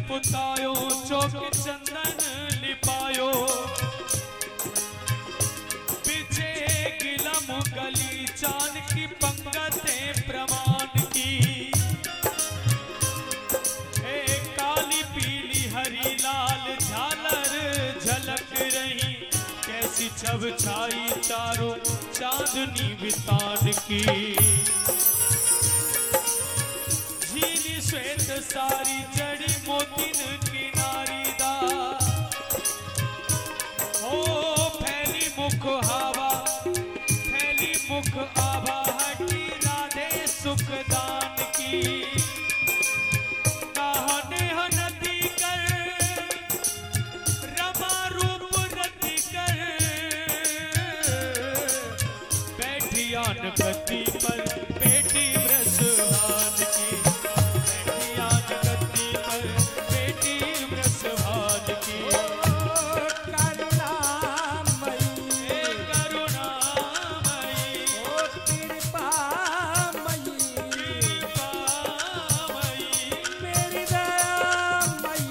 पुतायो चौक चंदन लिपायो, पीछे गिलम गली चांद की पंगतें प्रमाण की, एक काली पीली हरी लाल झालर झलक रही, कैसी छब छाई चारों चांदनी बितान की, झीली श्वेत सारी जड़ी मोतिन किनारी दा, ओ फैली मुख हवा फैली मुख आभा हटी राधे सुखदान की, नहाने नदी कर रमा रूप रति कर, बैठी आन गद्दी पर बेटी ब्रसभान की, बैठी आन गद्दी पर बेटी ब्रसभान की, हे करुणामयी कृपामयी कृपामयी, मेरी दयामयी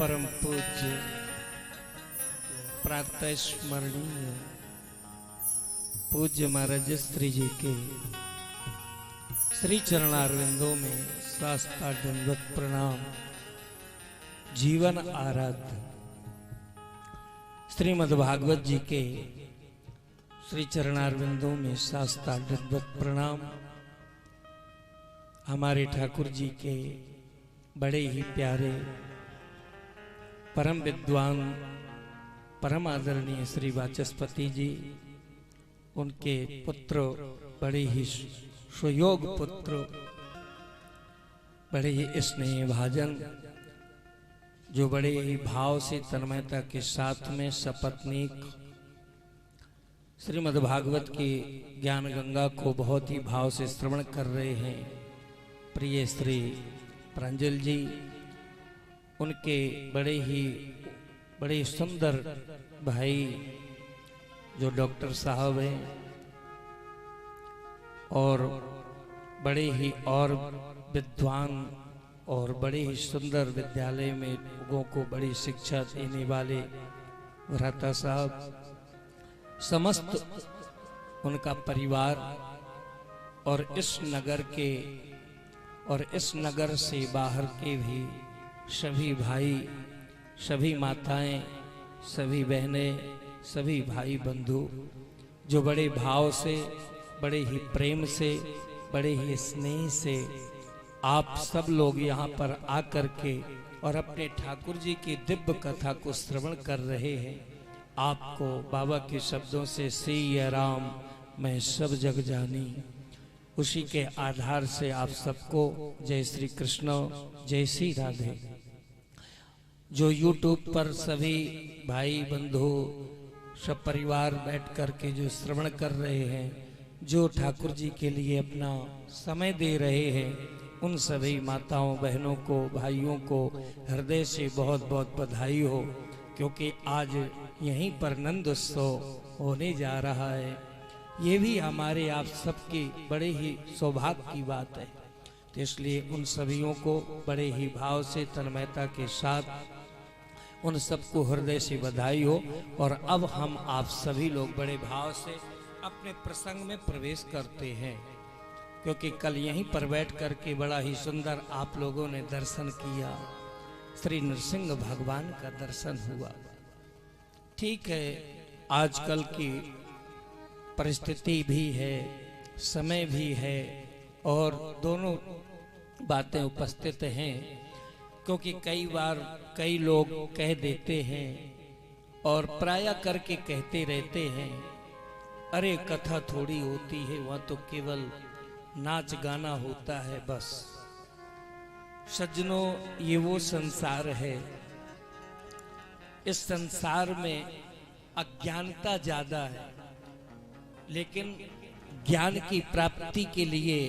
परम पूज्य प्रातः स्मरणीय पूज्य महाराज स्त्री जी के श्री चरणारविंदों में साष्टांग दंडवत प्रणाम। जीवन आराध्य श्रीमद् भागवत जी के श्री चरणारविंदों में साष्टांग दंडवत प्रणाम। हमारे ठाकुर जी के बड़े ही प्यारे परम विद्वान परम आदरणीय श्री वाचस्पति जी, उनके पुत्र बड़े ही सुयोग पुत्र, बड़े ही स्नेह भाजन, जो बड़े ही भाव से तन्मयता के साथ में सपत्नीक श्रीमद् भागवत की ज्ञान गंगा को बहुत ही भाव से श्रवण कर रहे हैं। प्रिय श्री प्रांजल जी, उनके बड़े सुंदर भाई जो डॉक्टर साहब हैं और बड़े ही और विद्वान और बड़े ही सुंदर विद्यालय में लोगों को बड़ी शिक्षा देने वाले भ्राता साहब, समस्त उनका परिवार और इस नगर के और इस नगर से बाहर के भी सभी भाई, सभी माताएं, सभी बहनें, सभी भाई बंधु जो बड़े भाव से, बड़े ही प्रेम से, बड़े ही स्नेह से आप सब लोग यहाँ पर आकर के और अपने ठाकुर जी की दिव्य कथा को श्रवण कर रहे हैं। आपको बाबा के शब्दों से सिया राम मैं सब जग जानी, उसी के आधार से आप सबको जय श्री कृष्ण, जय श्री राधे। जो YouTube पर सभी भाई बंधु सब परिवार बैठ कर के जो श्रवण कर रहे हैं, जो ठाकुर जी के लिए अपना समय दे रहे हैं, उन सभी माताओं बहनों को, भाइयों को हृदय से बहुत बहुत बधाई हो, क्योंकि आज यहीं पर नंद उत्सव होने जा रहा है। ये भी हमारे आप सबकी बड़े ही सौभाग्य की बात है। तो इसलिए उन सभीयों को बड़े ही भाव से तन्मयता के साथ उन सबको हृदय से बधाई हो। और अब हम आप सभी लोग बड़े भाव से अपने प्रसंग में प्रवेश करते हैं, क्योंकि कल यहीं पर बैठ कर के बड़ा ही सुंदर आप लोगों ने दर्शन किया, श्री नृसिंह भगवान का दर्शन हुआ। ठीक है, आजकल की परिस्थिति भी है, समय भी है और दोनों बातें उपस्थित हैं, क्योंकि कई बार कई लोग कह देते हैं और प्राय करके कहते रहते हैं, अरे कथा थोड़ी होती है, वह तो केवल नाच गाना होता है बस। सज्जनों, ये वो संसार है, इस संसार में अज्ञानता ज्यादा है, लेकिन ज्ञान की प्राप्ति के लिए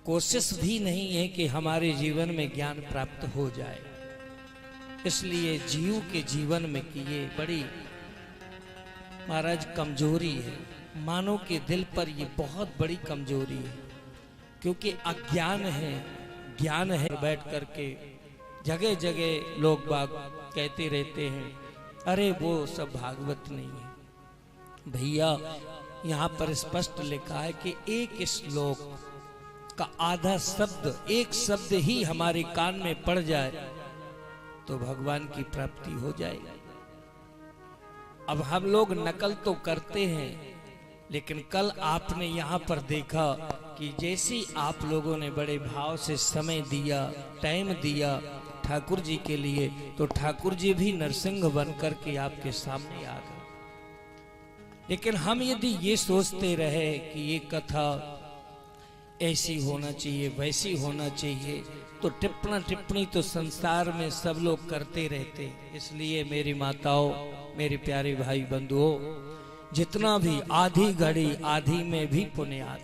कोशिश भी नहीं है कि हमारे जीवन में ज्ञान प्राप्त हो जाए। इसलिए जीव के जीवन में की ये बड़ी महाराज कमजोरी है, मानव के दिल पर ये बहुत बड़ी कमजोरी है, क्योंकि अज्ञान है, ज्ञान है। बैठ करके जगह जगह लोग बाग कहते रहते हैं, अरे वो सब भागवत नहीं है। भैया, यहाँ पर स्पष्ट लिखा है कि एक श्लोक का आधा शब्द, एक शब्द ही हमारे कान में पड़ जाए तो भगवान की प्राप्ति हो जाएगी। अब हम लोग नकल तो करते हैं, लेकिन कल आपने यहाँ पर देखा कि जैसे आप लोगों ने बड़े भाव से समय दिया, टाइम दिया ठाकुर जी के लिए, तो ठाकुर जी भी नरसिंह बनकर के आपके सामने आ गए। लेकिन हम यदि ये सोचते रहे कि ये कथा ऐसी होना चाहिए, वैसी होना चाहिए, तो टिप्पणी टिप्पणी तो संसार में सब लोग करते रहते। इसलिए मेरी माताओं, मेरे प्यारे भाई बंधुओं, जितना भी आधी घड़ी आधी में भी पुण्याद,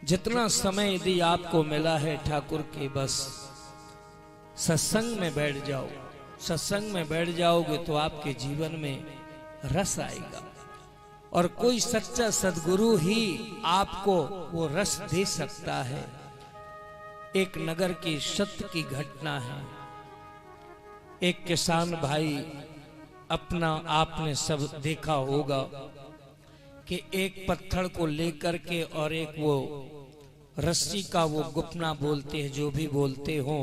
जितना समय यदि आपको मिला है ठाकुर के, बस सत्संग में बैठ जाओ। सत्संग में बैठ जाओगे तो आपके जीवन में रस आएगा, और कोई सच्चा सद्गुरु ही आपको वो रस दे सकता है। एक नगर की सत्य की घटना है। एक किसान भाई अपना आपने सब देखा होगा कि एक पत्थर को लेकर के और एक वो रस्सी का वो गुफना बोलते हैं, जो भी बोलते हो,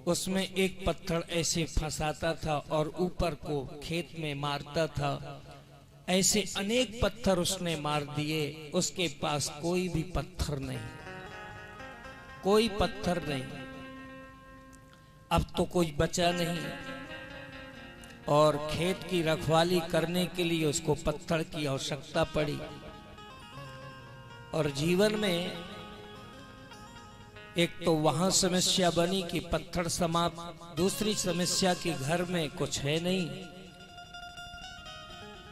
उसमें एक पत्थर ऐसे फंसाता था और ऊपर को खेत में मारता था। ऐसे अनेक पत्थर उसने मार दिए, उसके पास कोई भी पत्थर नहीं, कोई पत्थर नहीं। अब तो कोई बचा नहीं और खेत की रखवाली करने के लिए उसको पत्थर की आवश्यकता पड़ी। और जीवन में एक तो वहां समस्या बनी कि पत्थर समाप्त, दूसरी समस्या कि घर में कुछ है नहीं।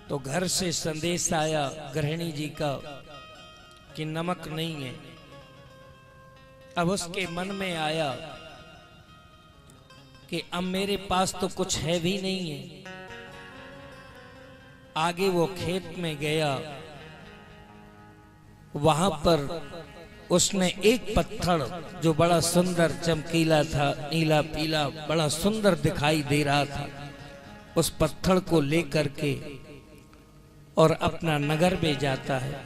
तो घर से संदेश आया गृहिणी जी का कि नमक नहीं है। अब उसके मन में आया कि अब मेरे पास तो कुछ है भी नहीं है। आगे वो खेत में गया, वहां पर उसने एक पत्थर जो बड़ा सुंदर चमकीला था, नीला पीला, बड़ा सुंदर दिखाई दे रहा था, उस पत्थर को लेकर के और अपना नगर में जाता है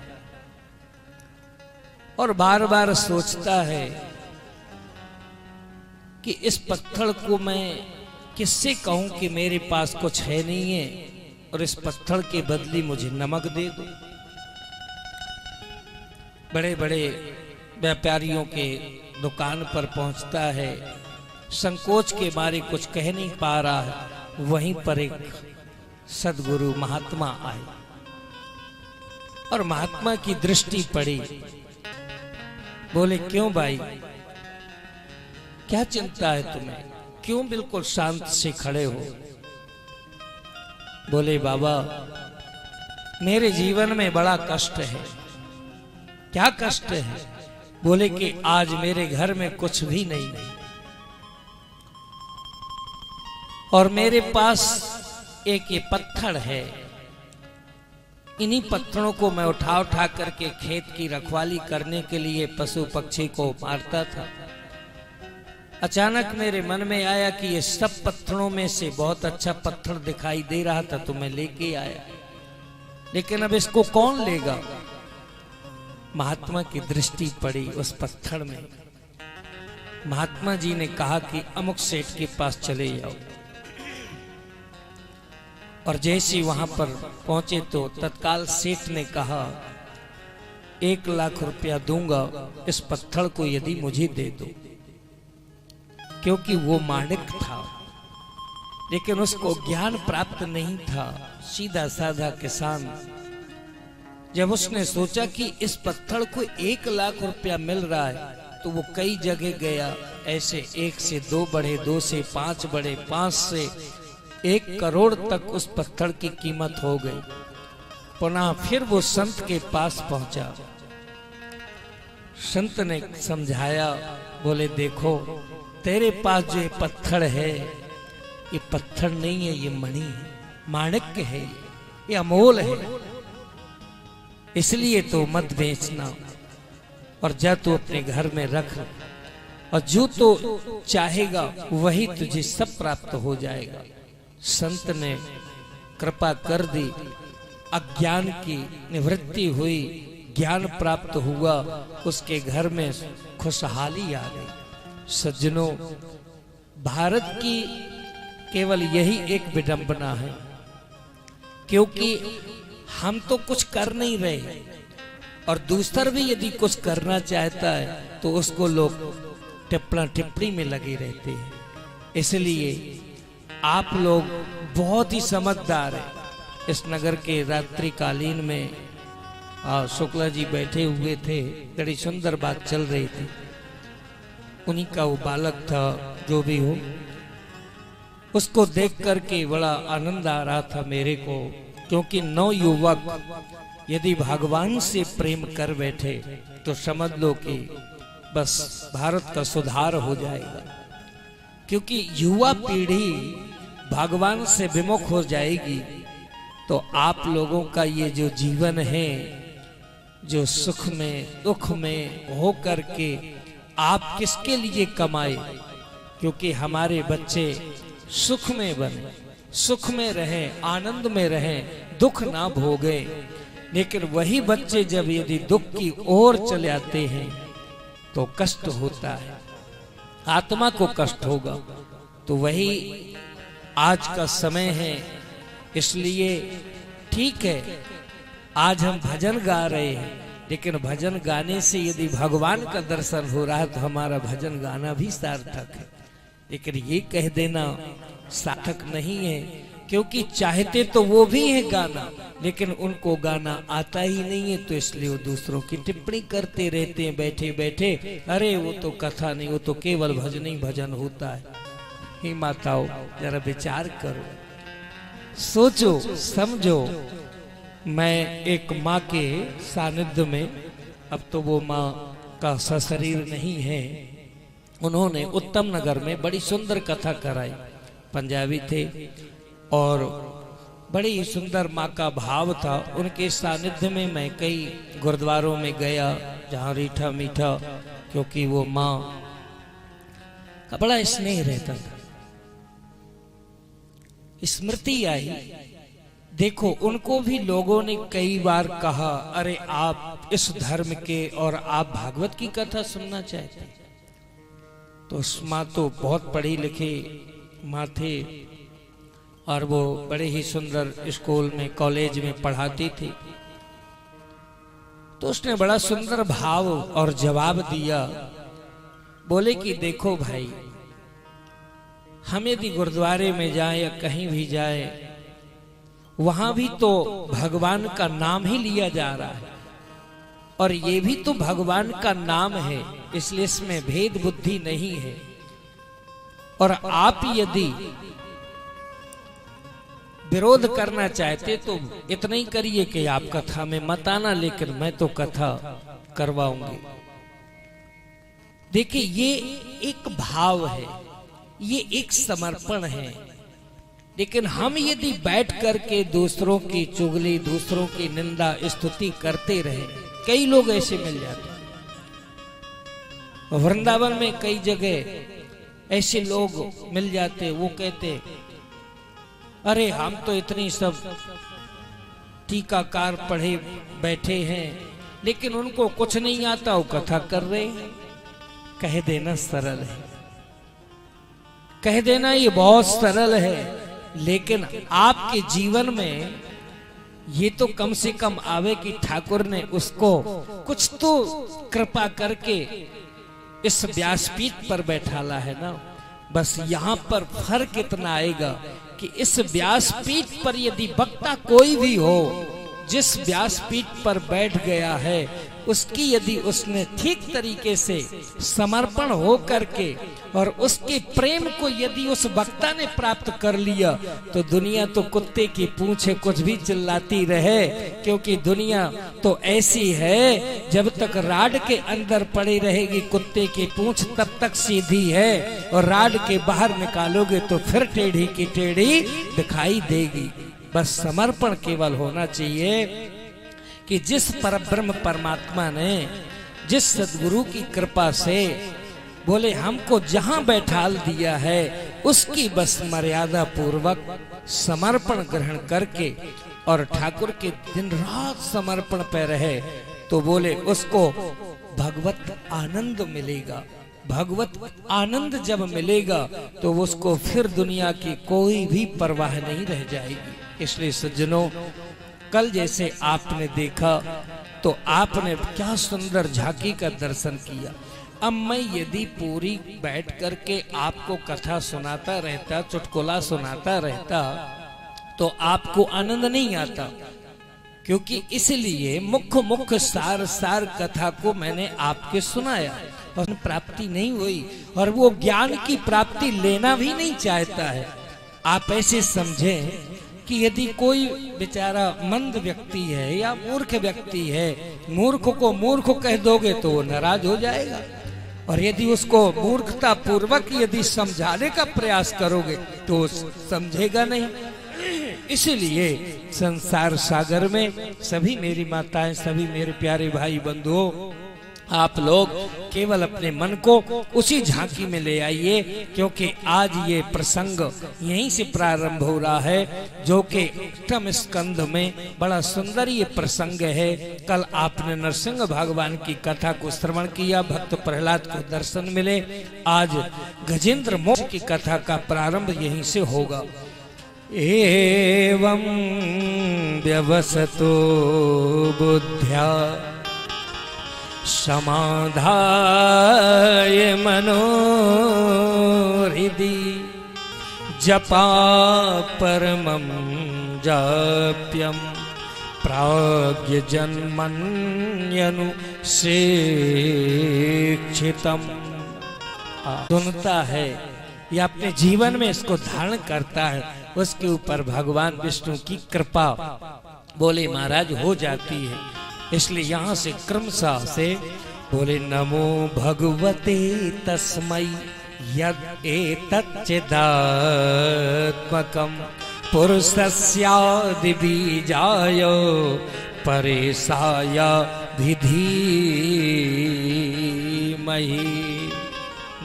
और बार बार सोचता है कि इस पत्थर को मैं किससे कहूं कि मेरे पास कुछ है नहीं है और इस पत्थर के बदले मुझे नमक दे दो। बड़े बड़े व्यापारियों के दुकान पर पहुंचता है, संकोच के मारे कुछ कह नहीं पा रहा है। वहीं पर एक सदगुरु महात्मा आए और महात्मा की दृष्टि पड़ी। बोले, क्यों भाई, क्या चिंता है तुम्हें, क्यों बिल्कुल शांत से खड़े हो? बोले, बाबा मेरे जीवन में बड़ा कष्ट है। क्या कष्ट है? बोले कि आज मेरे घर में कुछ भी नहीं है और मेरे पास एक ये पत्थर है। इन्हीं पत्थरों को मैं उठा उठा करके खेत की रखवाली करने के लिए पशु पक्षी को मारता था। अचानक मेरे मन में आया कि ये सब पत्थरों में से बहुत अच्छा पत्थर दिखाई दे रहा था तो मैं लेके आया, लेकिन अब इसको कौन लेगा? महात्मा की दृष्टि पड़ी उस पत्थर में। महात्मा जी ने कहा कि अमुक सेठ के पास चले जाओ। और जैसे वहां पर पहुंचे तो तत्काल सेठ ने कहा, 1 लाख रुपया दूंगा इस पत्थर को यदि मुझे दे दो। क्योंकि वो माणिक था, लेकिन उसको ज्ञान प्राप्त नहीं था, सीधा साधा किसान। जब उसने सोचा कि इस पत्थर को 1 लाख रुपया मिल रहा है तो वो कई जगह गया, ऐसे 1 से 2 बढ़े, 2 से 5 बढ़े, 5 से 1 करोड़ तक उस पत्थर की कीमत हो गई। पुनः फिर वो संत के पास पहुंचा। संत ने समझाया, बोले देखो तेरे पास जो ये पत्थर है, ये पत्थर नहीं है, ये मणि है, माणिक्य है, ये अमोल है, इसलिए तो मत बेचना और जा तू अपने घर में रख, और जो तो चाहेगा वही तुझे सब प्राप्त हो जाएगा। संत ने कृपा कर दी, अज्ञान की निवृत्ति हुई, ज्ञान प्राप्त हुआ, उसके घर में खुशहाली आ गई। सज्जनों, भारत की केवल यही एक विडंबना है, क्योंकि हम तो कुछ कर नहीं रहे और दूसरा भी यदि कुछ करना चाहता है तो उसको लोग टिप्पणी टिप्पणी में लगे रहते हैं। इसलिए आप लोग बहुत ही समझदार हैं। इस नगर के रात्रिकालीन में शुक्ला जी बैठे हुए थे, बड़ी सुंदर बात चल रही थी। उन्हीं का वो बालक था, जो भी हो, उसको देख करके बड़ा आनंद आ रहा था मेरे को, क्योंकि नवयुवक यदि भगवान से प्रेम कर बैठे तो समझ लो कि बस भारत का सुधार हो जाएगा। क्योंकि युवा पीढ़ी भगवान से विमुख हो जाएगी तो आप लोगों का ये जो जीवन है, जो सुख में दुख में हो करके आप किसके लिए कमाए? क्योंकि हमारे बच्चे सुख में बने, सुख में रहें, आनंद में रहें, दुख ना भोगे। लेकिन वही बच्चे जब यदि दुख की ओर चले आते हैं तो कष्ट होता है, आत्मा को कष्ट होगा। तो वही आज का समय है। इसलिए ठीक है, आज हम भजन गा रहे हैं, लेकिन भजन गाने से यदि भगवान का दर्शन हो रहा है तो हमारा भजन गाना भी सार्थक है। लेकिन ये कह देना सार्थक नहीं है, क्योंकि चाहते तो वो भी है गाना, लेकिन उनको गाना आता ही नहीं है। तो इसलिए वो दूसरों की टिप्पणी करते रहते हैं बैठे बैठे, अरे वो तो कथा नहीं, वो तो केवल भजन ही भजन होता है। हे माताओं, जरा विचार करो, सोचो, समझो। मैं एक माँ के सानिध्य में, अब तो वो माँ का सशरीर नहीं है, उन्होंने उत्तम नगर में बड़ी सुंदर कथा कराई। पंजाबी थे और बड़ी सुंदर माँ का भाव था। उनके सानिध्य में मैं कई गुरुद्वारों में गया जहाँ रीठा मीठा, क्योंकि वो माँ का बड़ा स्नेह रहता था। स्मृति आई, देखो उनको भी लोगों ने कई बार कहा, अरे आप इस धर्म के और आप भागवत की कथा सुनना चाहते हैं। तो उस माँ तो बहुत पढ़ी लिखी माँ थे और वो बड़े ही सुंदर स्कूल में, कॉलेज में पढ़ाती थी। तो उसने बड़ा सुंदर भाव और जवाब दिया, बोले कि देखो भाई, हम यदि गुरुद्वारे में जाए या कहीं भी जाए, वहां भी तो भगवान का नाम ही लिया जा रहा है, और ये भी तो भगवान का नाम है, इसलिए इसमें भेद बुद्धि नहीं है। और आप यदि विरोध करना चाहते तो इतना ही करिए कि आप कथा में मत आना, लेकिन मैं तो कथा करवाऊंगी। देखिए, ये एक भाव है, ये एक समर्पण है। लेकिन हम यदि बैठ करके दूसरों की चुगली, दूसरों की निंदा स्तुति करते रहे, कई लोग ऐसे मिल जाते हैं। वृंदावन में कई जगह ऐसे लोग मिल जाते, वो कहते, अरे हम तो इतनी सब टीकाकार पढ़े बैठे हैं, लेकिन उनको कुछ नहीं आता, वो कथा कर रहे हैं। कह देना सरल है, कह देना ये बहुत सरल है, लेकिन आपके जीवन में ये तो कम से कम आवे कि ठाकुर ने उसको कुछ तो कृपा करके इस व्यासपीठ पर बैठाला है ना। बस यहाँ पर फर्क इतना आएगा कि इस व्यासपीठ पर यदि वक्ता कोई भी हो, जिस व्यासपीठ पर बैठ गया है, उसकी यदि उसने ठीक तरीके से समर्पण हो करके और उसके प्रेम को यदि उस वक्ता ने प्राप्त कर लिया, तो दुनिया तो कुत्ते की पूंछ कुछ भी चिल्लाती रहे, क्योंकि दुनिया तो ऐसी है, जब तक राड के अंदर पड़ी रहेगी कुत्ते की पूंछ तब तक सीधी है, और राड के बाहर निकालोगे तो फिर टेढ़ी की टेढ़ी दिखाई देगी। बस समर्पण केवल होना चाहिए कि जिस परब्रह्म परमात्मा ने, जिस सदगुरु की कृपा से बोले हमको जहां बैठाल दिया है, उसकी बस मर्यादा पूर्वक समर्पण ग्रहण करके और ठाकुर के दिन रात समर्पण पे रहे, तो बोले उसको भगवत आनंद मिलेगा। भगवत आनंद जब मिलेगा तो उसको फिर दुनिया की कोई भी परवाह नहीं रह जाएगी। इसलिए सज्जनों, कल जैसे आपने देखा तो आपने क्या सुंदर झांकी का दर्शन किया। अब मैं यदि पूरी बैठ करके आपको कथा सुनाता रहता, चुटकुला सुनाता रहता, तो आपको आनंद नहीं आता, क्योंकि इसलिए मुख्य मुख्य सार सार कथा को मैंने आपके सुनाया और प्राप्ति नहीं हुई, और वो ज्ञान की प्राप्ति लेना भी नहीं चाहता है। आप ऐसे समझें कि यदि कोई बेचारा मंद व्यक्ति है या मूर्ख व्यक्ति है, मूर्ख को मूर्ख कह दोगे तो वो नाराज हो जाएगा, और यदि उसको मूर्खता पूर्वक यदि समझाने का प्रयास करोगे तो समझेगा नहीं। इसलिए संसार सागर में सभी मेरी माताएं, सभी मेरे प्यारे भाई बंधुओं, आप लोग केवल अपने मन को उसी झांकी में ले आइए, क्योंकि आज ये प्रसंग यहीं से प्रारंभ हो रहा है, जो कि अष्टम स्कंध में बड़ा सुंदर ये प्रसंग है। कल आपने नरसिंह भगवान की कथा को श्रवण किया, भक्त प्रहलाद को दर्शन मिले। आज गजेंद्र मोक्ष की कथा का प्रारंभ यहीं से होगा। एवं व्यवसतो बुद्ध्या समाधाय मनोहृदि जपा परमं जाप्यं प्राज्ञ जन्मन्यनु शिक्षितम्। सुनता है या अपने जीवन में इसको धारण करता है, उसके ऊपर भगवान विष्णु की कृपा बोले महाराज हो जाती है। इसलिए यहाँ से क्रमशः से बोले नमो भगवते तस्मै यद् एतच्चिदात्मकं पुरुषस्यादि बीजाय परेशाय विधीमहि।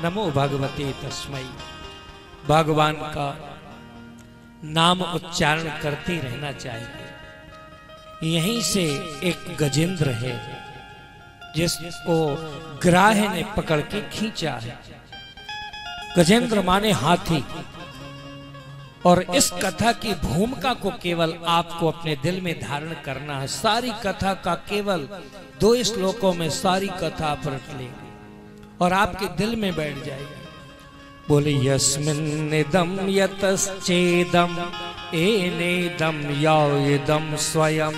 नमो भगवते तस्मै। भगवान का नाम उच्चारण करते रहना चाहिए। यहीं से एक गजेंद्र है जिसको ग्राह ने पकड़ के खींचा है। गजेंद्र माने हाथी। और इस कथा की भूमिका को केवल आपको अपने दिल में धारण करना है। सारी कथा का केवल 2 श्लोकों में सारी कथा आप रट लेंगे और आपके दिल में बैठ जाएगी। बोले यस्मिन्निदं यतश्चेदं एनेदं यायदं स्वयं।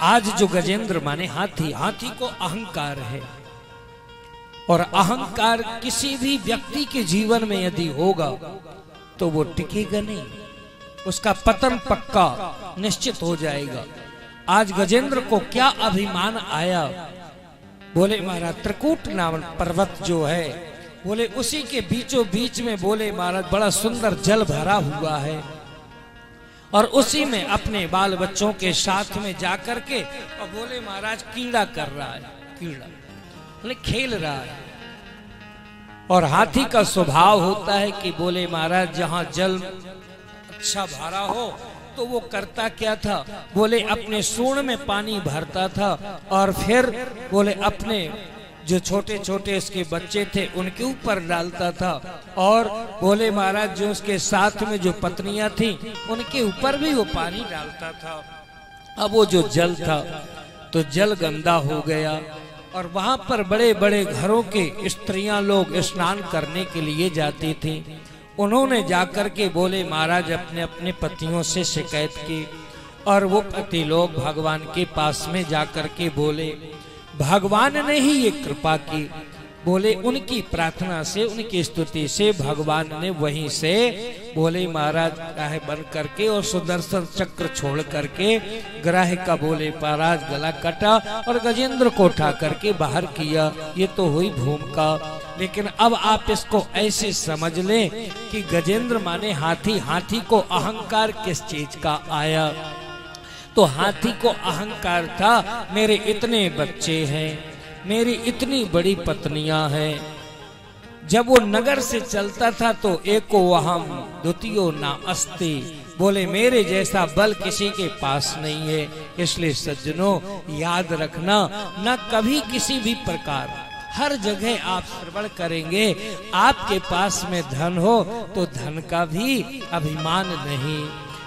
आज जो गजेंद्र माने हाथी, हाथी को अहंकार है और अहंकार किसी भी व्यक्ति के जीवन में यदि होगा तो वो टिकेगा नहीं, उसका पतन पक्का निश्चित हो जाएगा। आज गजेंद्र को क्या अभिमान आया। बोले महाराज त्रिकूट नाम पर्वत जो है, बोले उसी के बीचों बीच में बोले महाराज बड़ा सुंदर जल भरा हुआ है और उसी में अपने बाल बच्चों के साथ में जाकर के और बोले महाराज कीड़ा कर रहा है, कीड़ा बोले खेल रहा है। और हाथी का स्वभाव होता है कि बोले महाराज जहां जल अच्छा भरा हो तो वो करता क्या था, बोले अपने सूंड में पानी भरता था और फिर बोले अपने जो छोटे छोटे इसके बच्चे थे उनके ऊपर डालता था और बोले महाराज जो उसके साथ में जो पत्नियां थी उनके ऊपर भी वो पानी डालता था। अब वो जो जल था तो जल गंदा हो गया और वहां पर बड़े बड़े घरों के स्त्रियां लोग स्नान करने के लिए जाती थी। उन्होंने जाकर के बोले महाराज अपने अपने पतियों से शिकायत की और वो पति लोग भगवान के पास में जाकर के बोले भगवान ने ही ये कृपा की। बोले उनकी प्रार्थना से उनकी स्तुति से भगवान ने वहीं से बोले महाराज ग्राह बन करके और सुदर्शन चक्र छोड़ करके ग्राह का बोले महाराज गला कटा और गजेंद्र को उठा करके बाहर किया। ये तो हुई भूमिका, लेकिन अब आप इसको ऐसे समझ लें कि गजेंद्र माने हाथी। हाथी को अहंकार किस चीज का आया, तो हाथी को अहंकार था मेरे इतने बच्चे हैं, मेरी इतनी बड़ी पत्नियां हैं। जब वो नगर से चलता था तो एको अहम द्वितीयो ना अस्ति, बोले मेरे जैसा बल किसी के पास नहीं है। इसलिए सज्जनों याद रखना, न कभी किसी भी प्रकार हर जगह आप श्रवण करेंगे आपके पास में धन हो तो धन का भी अभिमान नहीं।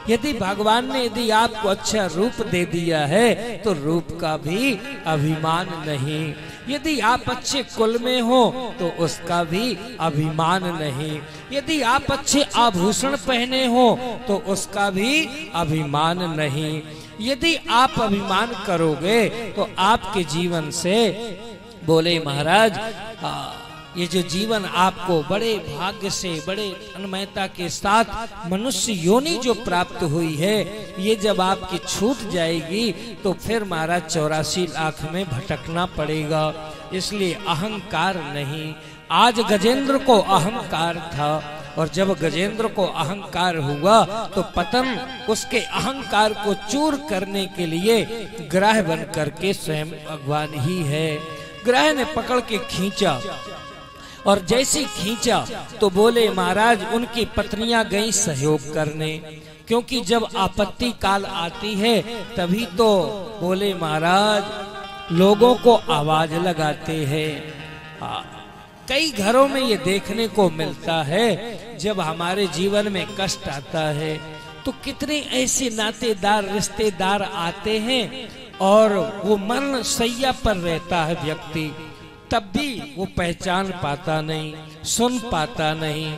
यदि भगवान ने यदि आपको अच्छा रूप दे दिया है तो रूप का भी अभिमान नहीं। यदि आप अच्छे कुल में हो तो उसका भी अभिमान नहीं। यदि आप अच्छे आभूषण पहने हो तो उसका भी अभिमान नहीं। यदि आप अभिमान करोगे तो आपके जीवन से बोले महाराज ये जो जीवन आपको बड़े भाग्य से बड़े तन्मयता के साथ मनुष्य योनि जो प्राप्त हुई है, ये जब आपकी छूट जाएगी तो फिर महाराज 84 लाख में भटकना पड़ेगा। इसलिए अहंकार नहीं। आज गजेंद्र को अहंकार था और जब गजेंद्र को अहंकार हुआ तो पतन उसके अहंकार को चूर करने के लिए ग्राह बन करके स्वयं भगवान ही है। ग्राह ने पकड़ के खींचा और जैसे खींचा तो बोले महाराज उनकी पत्नियां गई सहयोग करने, क्योंकि जब आपत्ति काल आती है तभी तो बोले महाराज लोगों को आवाज लगाते हैं। कई घरों में ये देखने को मिलता है, जब हमारे जीवन में कष्ट आता है तो कितने ऐसे नातेदार रिश्तेदार आते हैं और वो मरण शैया पर रहता है व्यक्ति, तब भी वो पहचान पाता नहीं, सुन पाता नहीं।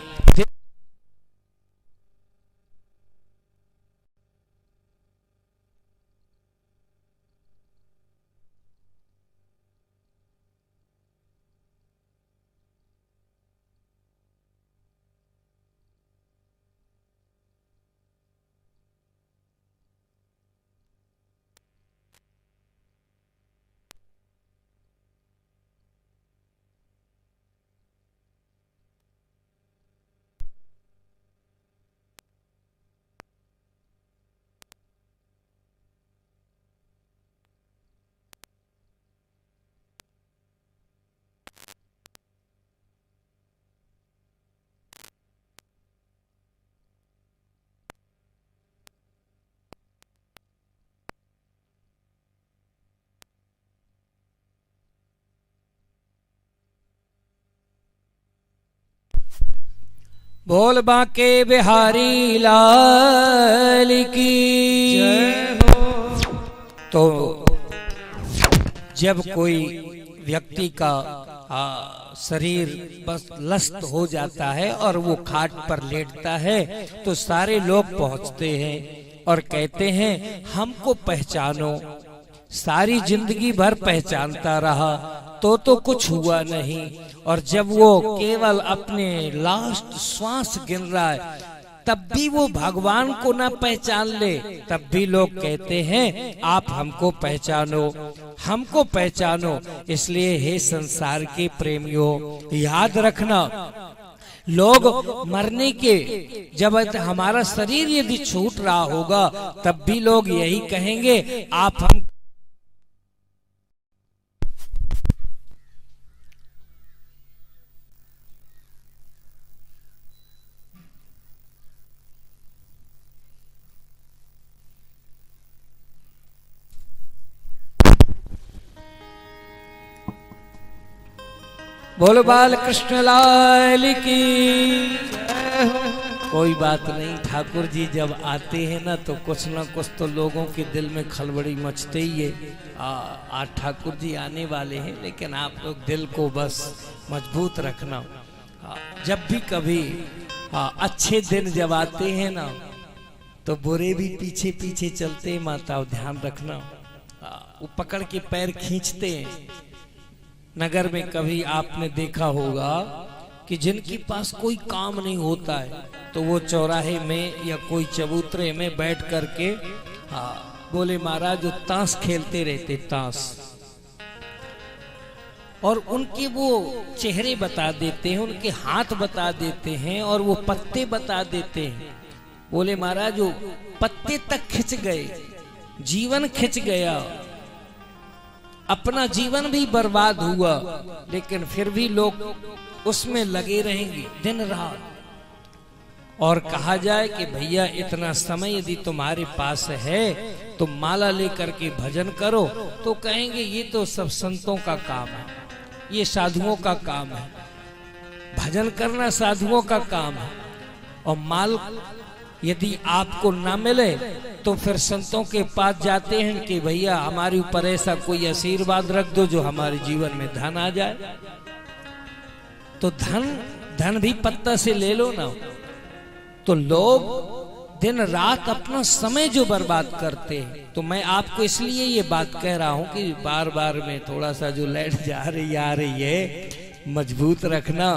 बोल बांके बिहारी लाल की जय हो। तो जब कोई व्यक्ति का शरीर बस लस्त हो जाता है और वो खाट पर लेटता है तो सारे लोग पहुंचते हैं और कहते हैं हमको पहचानो। सारी जिंदगी भर पहचानता रहा तो कुछ हुआ नहीं, और जब वो केवल अपने लास्ट श्वास गिन रहा है तब भी वो भगवान को ना पहचान ले, तब भी लोग कहते हैं आप हमको पहचानो, हमको पहचानो। इसलिए हे संसार के प्रेमियों, याद रखना लोग मरने के जब हमारा शरीर यदि छूट रहा होगा तब भी लोग यही कहेंगे आप हम बोलो बाल कृष्ण लाल की। कोई बात नहीं, ठाकुर जी जब आते हैं ना तो कुछ ना कुछ तो लोगों के दिल में खलबड़ी मचते ही है। आज ठाकुर जी आने वाले हैं, लेकिन आप लोग दिल को बस मजबूत रखना। जब भी कभी अच्छे दिन जब आते हैं ना तो बुरे भी पीछे पीछे चलते हैं, माता ध्यान रखना। वो पकड़ के पैर खींचते हैं। नगर में कभी आपने देखा होगा कि जिनके पास कोई काम नहीं होता है तो वो चौराहे में या कोई चबूतरे में बैठ करके बोले महाराज वो ताश खेलते रहते, ताश, और उनके वो चेहरे बता देते हैं, उनके हाथ बता देते हैं और वो पत्ते बता देते हैं। बोले महाराज वो पत्ते तक खिंच गए, जीवन खिंच गया, अपना जीवन भी बर्बाद हुआ, लेकिन फिर भी लोग उसमें लगे रहेंगे दिन रात। और कहा जाए कि भैया इतना समय यदि तुम्हारे पास है तो माला लेकर के भजन करो, तो कहेंगे ये तो सब संतों का काम है, ये साधुओं का काम है, भजन करना साधुओं का काम है। और माल यदि आपको ना मिले तो फिर संतों के पास जाते हैं कि भैया हमारे ऊपर ऐसा कोई आशीर्वाद रख दो जो हमारे जीवन में धन आ जाए। तो धन भी पत्ता से ले लो ना। तो लोग दिन रात अपना समय जो बर्बाद करते हैं, तो मैं आपको इसलिए ये बात कह रहा हूं कि बार बार में थोड़ा सा जो लाइट जा रही आ रही है मजबूत रखना।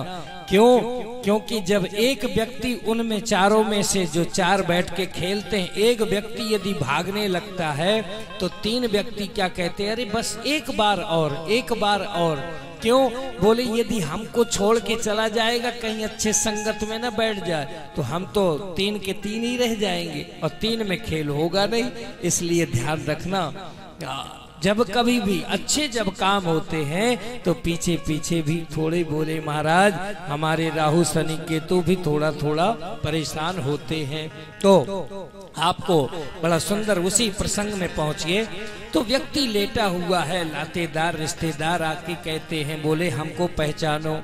क्यों? क्योंकि जब एक व्यक्ति उनमें चारों में से जो चार बैठ के खेलते हैं, एक व्यक्ति यदि भागने लगता है तो तीन व्यक्ति क्या कहते हैं, अरे बस एक बार और, एक बार और। क्यों? बोले यदि हमको छोड़ के चला जाएगा कहीं अच्छे संगत में ना बैठ जाए तो हम तो 3 के 3 ही रह जाएंगे और 3 में खेल होगा नहीं। इसलिए ध्यान रखना, जब कभी भी अच्छे जब काम होते हैं तो पीछे पीछे भी थोड़े बोले महाराज हमारे राहु शनि केतु भी थोड़ा थोड़ा परेशान होते हैं। तो आपको बड़ा सुंदर उसी प्रसंग में पहुंचिए। तो व्यक्ति लेटा हुआ है, नातेदार रिश्तेदार आके कहते हैं बोले हमको पहचानो,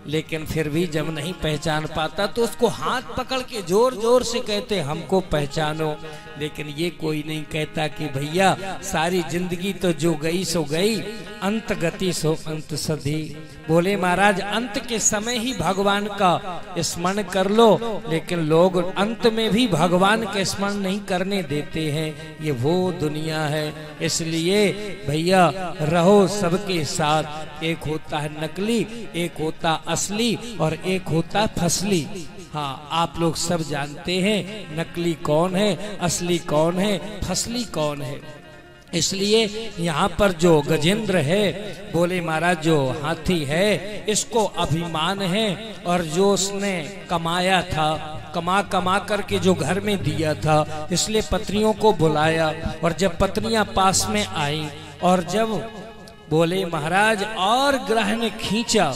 लेकिन फिर भी जब नहीं पहचान पाता तो उसको हाथ पकड़ के जोर जोर से कहते हमको पहचानो, लेकिन ये कोई नहीं कहता कि भैया सारी जिंदगी तो जो गई सो गई, अंत गति सो अंत सधी। बोले महाराज अंत के समय ही भगवान का स्मरण कर लो, लेकिन लोग अंत में भी भगवान का स्मरण नहीं करने देते हैं। ये वो दुनिया है। इसलिए भैया रहो सबके साथ, एक होता है नकली, एक होता असली और एक होता फसली। हाँ, आप लोग सब जानते हैं नकली कौन है, असली कौन है, फसली कौन है। इसलिए यहाँ पर जो गजेंद्र है बोले महाराज जो हाथी है इसको अभिमान है, और जो उसने कमाया था कमा कमा करके जो घर में दिया था, इसलिए पत्नियों को बुलाया। और जब पत्नियां पास में आई और जब बोले महाराज और ग्रह ने खींचा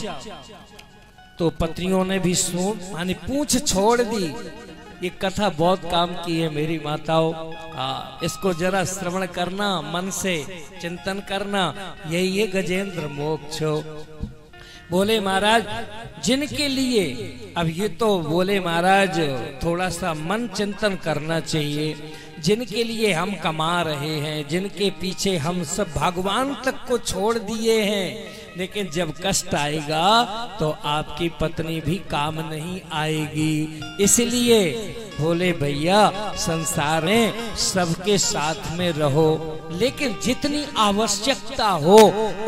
तो पत्नियों ने भी सुन माने पूंछ छोड़ दी। ये कथा बहुत काम की है मेरी माताओं, इसको जरा श्रवण करना, मन से चिंतन करना, यही है गजेंद्र मोक्ष। बोले महाराज जिनके लिए, अब ये तो बोले महाराज थोड़ा सा मन चिंतन करना चाहिए, जिनके लिए हम कमा रहे हैं, जिनके पीछे हम सब भगवान तक को छोड़ दिए हैं, लेकिन जब कष्ट आएगा तो आपकी पत्नी भी काम नहीं आएगी। इसलिए बोले भैया संसार में सबके साथ में रहो, लेकिन जितनी आवश्यकता हो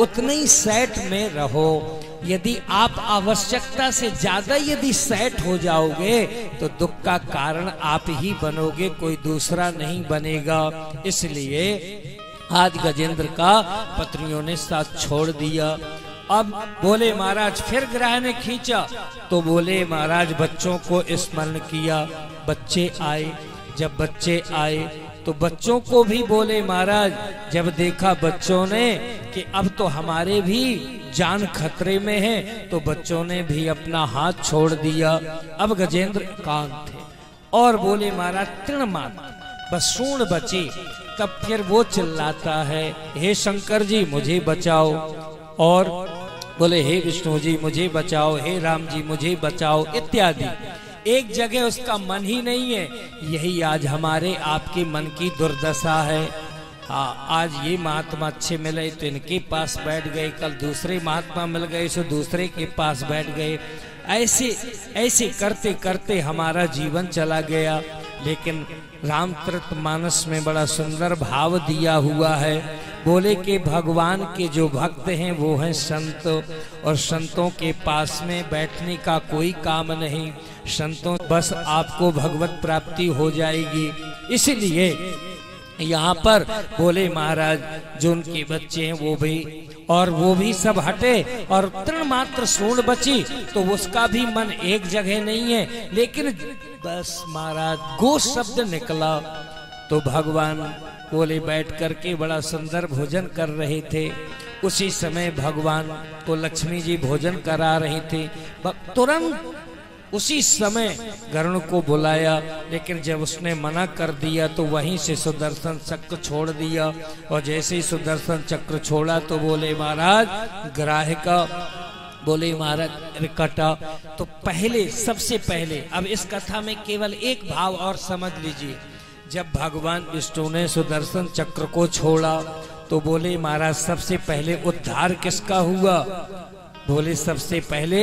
उतने ही सेट में रहो। यदि आप आवश्यकता से ज्यादा यदि सेट हो जाओगे तो दुख का कारण आप ही बनोगे, कोई दूसरा नहीं बनेगा। इसलिए आज गजेंद्र का पत्नियों ने साथ छोड़ दिया। अब बोले महाराज फिर ग्रह ने खींचा तो बोले महाराज बच्चों को स्मरण किया, बच्चे आए। जब बच्चे आए तो बच्चों को भी बोले महाराज जब देखा बच्चों ने कि अब तो हमारे भी जान खतरे में है, तो बच्चों ने भी अपना हाथ छोड़ दिया। अब गजेंद्र एकांत थे और बोले महाराज तृण मात्र बस सूंड बची। तब फिर वो चिल्लाता है हे शंकर जी मुझे बचाओ, और बोले हे विष्णु जी मुझे बचाओ, हे राम जी मुझे बचाओ इत्यादि। एक जगह उसका मन ही नहीं है। यही आज हमारे आपके मन की दुर्दशा है। हाँ, आज ये महात्मा अच्छे मिले तो इनके पास बैठ गए, कल दूसरे महात्मा मिल गए तो दूसरे के पास बैठ गए। ऐसे ऐसे करते करते हमारा जीवन चला गया। लेकिन रामचरितमानस में बड़ा सुंदर भाव दिया हुआ है। बोले कि भगवान के जो भक्त हैं वो हैं संत, और संतों के पास में बैठने का कोई काम नहीं। संतों बस आपको भगवत प्राप्ति हो जाएगी। इसलिए यहाँ पर बोले महाराज जो उनके बच्चे हैं वो भी, और वो भी सब हटे और तृण मात्र सूंड बची, तो उसका भी मन एक जगह नहीं है। लेकिन बस महाराज गो शब्द निकला तो भगवान बोले बैठ करके बड़ा सुंदर भोजन कर रहे थे। उसी समय भगवान को लक्ष्मी जी भोजन करा रही थी। तुरंत उसी समय गरुड़ को बुलाया, लेकिन जब उसने मना कर दिया तो वहीं से सुदर्शन चक्र छोड़ दिया। और जैसे ही सुदर्शन चक्र छोड़ा तो बोले महाराज ग्राह का, बोले महाराज कटा। तो पहले सबसे पहले अब इस कथा में केवल एक भाव और समझ लीजिए। जब भगवान विष्णु ने सुदर्शन चक्र को छोड़ा तो बोले महाराज सबसे पहले उद्धार किसका हुआ? बोले सबसे पहले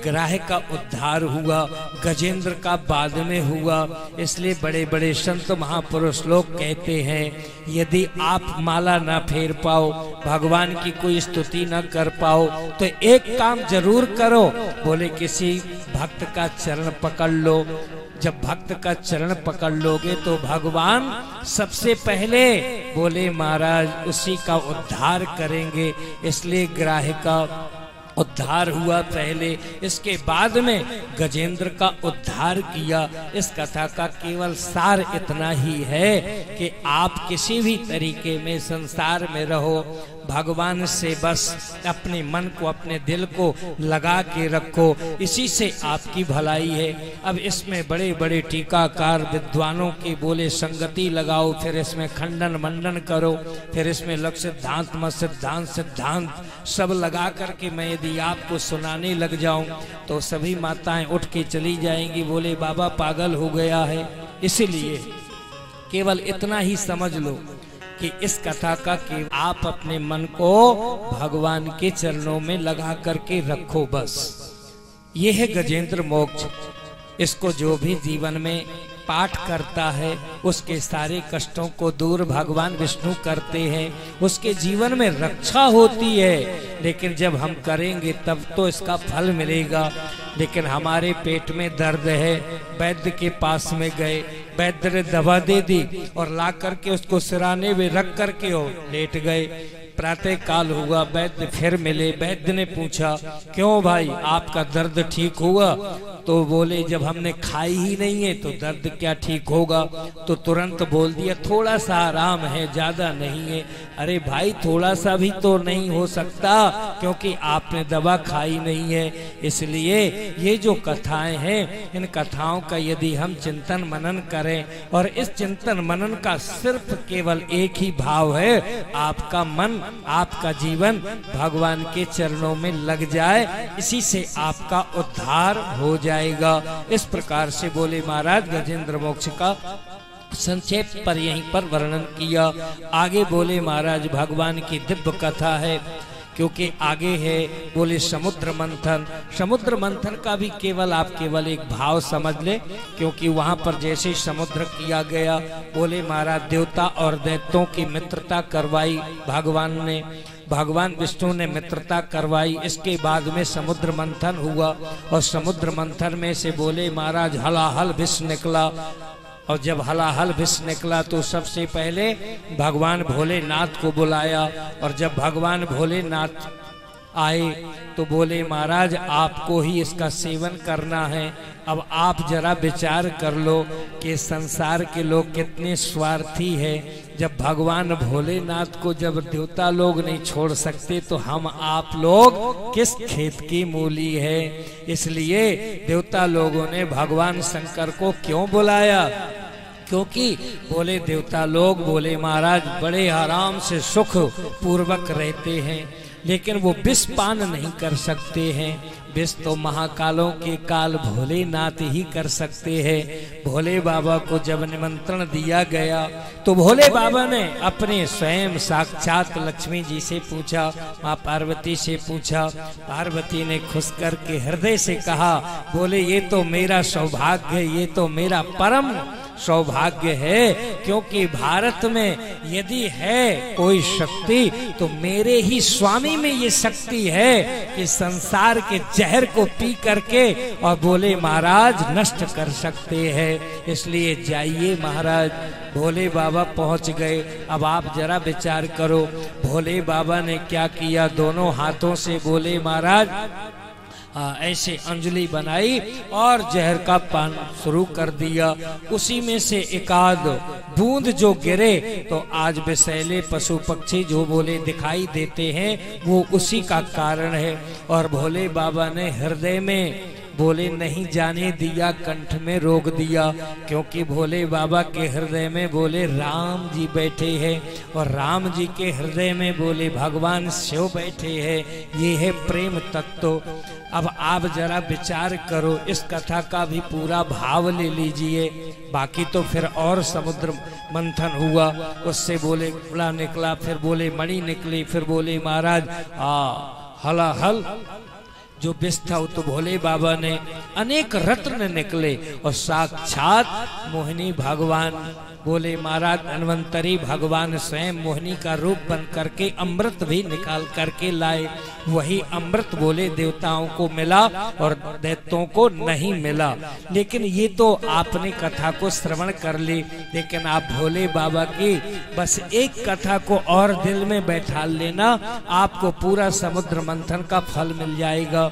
ग्राह का उद्धार हुआ, गजेंद्र का बाद में हुआ। इसलिए बड़े बड़े संत महापुरुष लोग कहते हैं यदि आप माला ना फेर पाओ, भगवान की कोई स्तुति ना कर पाओ, तो एक काम जरूर करो। बोले किसी भक्त का चरण पकड़ लो। जब भक्त का चरण पकड़ लोगे तो भगवान सबसे पहले बोले महाराज उसी का उद्धार करेंगे। इसलिए ग्राह का उद्धार हुआ पहले, इसके बाद में गजेंद्र का उद्धार किया। इस कथा का केवल सार इतना ही है कि आप किसी भी तरीके में संसार में रहो, भगवान से बस अपने मन को, अपने दिल को लगा के रखो, इसी से आपकी भलाई है। अब इसमें बड़े बड़े टीकाकार विद्वानों के बोले संगति लगाओ, फिर इसमें खंडन मंडन करो, फिर इसमें लक्ष्य सिद्धांत मत सिद्धांत सिद्धांत सब लगा करके मैं यदि आपको सुनाने लग जाऊं तो सभी माताएं उठ के चली जाएंगी, बोले बाबा पागल हो गया है। इसलिए केवल इतना ही समझ लो कि इस कथा का केवल आप अपने मन को भगवान के चरणों में लगा करके रखो, बस ये है गजेंद्र मोक्ष। इसको जो भी जीवन में पाठ करता है उसके सारे कष्टों को दूर भगवान विष्णु करते हैं, उसके जीवन में रक्षा होती है। लेकिन जब हम करेंगे तब तो इसका फल मिलेगा। लेकिन हमारे पेट में दर्द है, वैद्य के पास में गए, वैद्य ने दवा दे दी और ला करके उसको सिराने में रख करके और लेट गए। प्रातः काल हुआ, वैद्य फिर मिले, वैद्य ने पूछा क्यों भाई आपका दर्द ठीक हुआ? तो बोले जब हमने खाई ही नहीं है तो दर्द क्या ठीक होगा? तो तुरंत बोल दिया थोड़ा सा आराम है, ज्यादा नहीं है। अरे भाई थोड़ा सा भी तो नहीं हो सकता, क्योंकि आपने दवा खाई नहीं है। इसलिए ये जो कथाएं हैं, इन कथाओं का यदि हम चिंतन मनन करें, और इस चिंतन मनन का सिर्फ केवल एक ही भाव है, आपका मन, आपका जीवन भगवान के चरणों में लग जाए, इसी से आपका उद्धार हो जाएगा। इस प्रकार से बोले महाराज गजेंद्र मोक्ष का संक्षेप पर यहीं पर वर्णन किया। आगे बोले महाराज भगवान की दिव्य कथा है, क्योंकि आगे है बोले समुद्र मंथन। समुद्र मंथन का भी केवल आप केवल एक भाव समझ ले, क्योंकि वहां पर जैसे समुद्र किया गया, बोले महाराज देवता और दैत्यों की मित्रता करवाई भगवान ने, भगवान विष्णु ने मित्रता करवाई। इसके बाद में समुद्र मंथन हुआ, और समुद्र मंथन में से बोले महाराज हलाहल विष निकला। और जब हलाहल विष निकला तो सबसे पहले भगवान भोलेनाथ को बुलाया, और जब भगवान भोलेनाथ आए तो बोले महाराज आपको ही इसका सेवन करना है। अब आप जरा विचार कर लो कि संसार के लोग कितने स्वार्थी है। जब भगवान भोलेनाथ को जब देवता लोग नहीं छोड़ सकते तो हम आप लोग किस खेत की मूली है। इसलिए देवता लोगों ने भगवान शंकर को क्यों बुलाया? क्योंकि बोले देवता लोग बोले महाराज बड़े आराम से सुख पूर्वक रहते हैं, लेकिन वो विष पान नहीं कर सकते हैं। विष तो महाकालों के काल भोलेनाथ ही कर सकते हैं। भोले बाबा को जब निमंत्रण दिया गया तो भोले बाबा ने अपने स्वयं साक्षात लक्ष्मी जी से पूछा, माँ पार्वती से पूछा। पार्वती ने खुश करके हृदय से कहा, बोले ये तो मेरा सौभाग्य है, ये तो मेरा परम सौभाग्य है, क्योंकि भारत में यदि है कोई शक्ति तो मेरे ही स्वामी में ये शक्ति है कि संसार के जहर को पी करके और बोले महाराज नष्ट कर सकते हैं। इसलिए जाइए महाराज। भोले बाबा पहुंच गए। अब आप जरा विचार करो भोले बाबा ने क्या किया। दोनों हाथों से बोले महाराज ऐसे अंजलि बनाई और जहर का पान शुरू कर दिया। उसी में से एकाध बूंद जो गिरे तो आज विषैले पशु पक्षी जो बोले दिखाई देते हैं वो उसी का कारण है। और भोले बाबा ने हृदय में बोले नहीं जाने दिया, कंठ में रोक दिया, क्योंकि भोले बाबा के हृदय में बोले राम जी बैठे हैं और राम जी के हृदय में बोले भगवान शिव बैठे हैं। ये है प्रेम तत्व। अब आप जरा विचार करो, इस कथा का भी पूरा भाव ले लीजिए। बाकी तो फिर और समुद्र मंथन हुआ, उससे बोले घोड़ा निकला, फिर बोले मणि निकली, फिर बोले महाराज हलाहल जो विष था वो तो भोले बाबा ने, अनेक रत्न निकले और साक्षात मोहिनी भगवान बोले महाराज धन्वंतरी भगवान स्वयं मोहिनी का रूप बन करके अमृत भी निकाल करके लाए। वही अमृत बोले देवताओं को मिला और दैत्यों को नहीं मिला। लेकिन ये तो आपने कथा को श्रवण कर ली, लेकिन आप भोले बाबा की बस एक कथा को और दिल में बैठा लेना, आपको पूरा समुद्र मंथन का फल मिल जाएगा।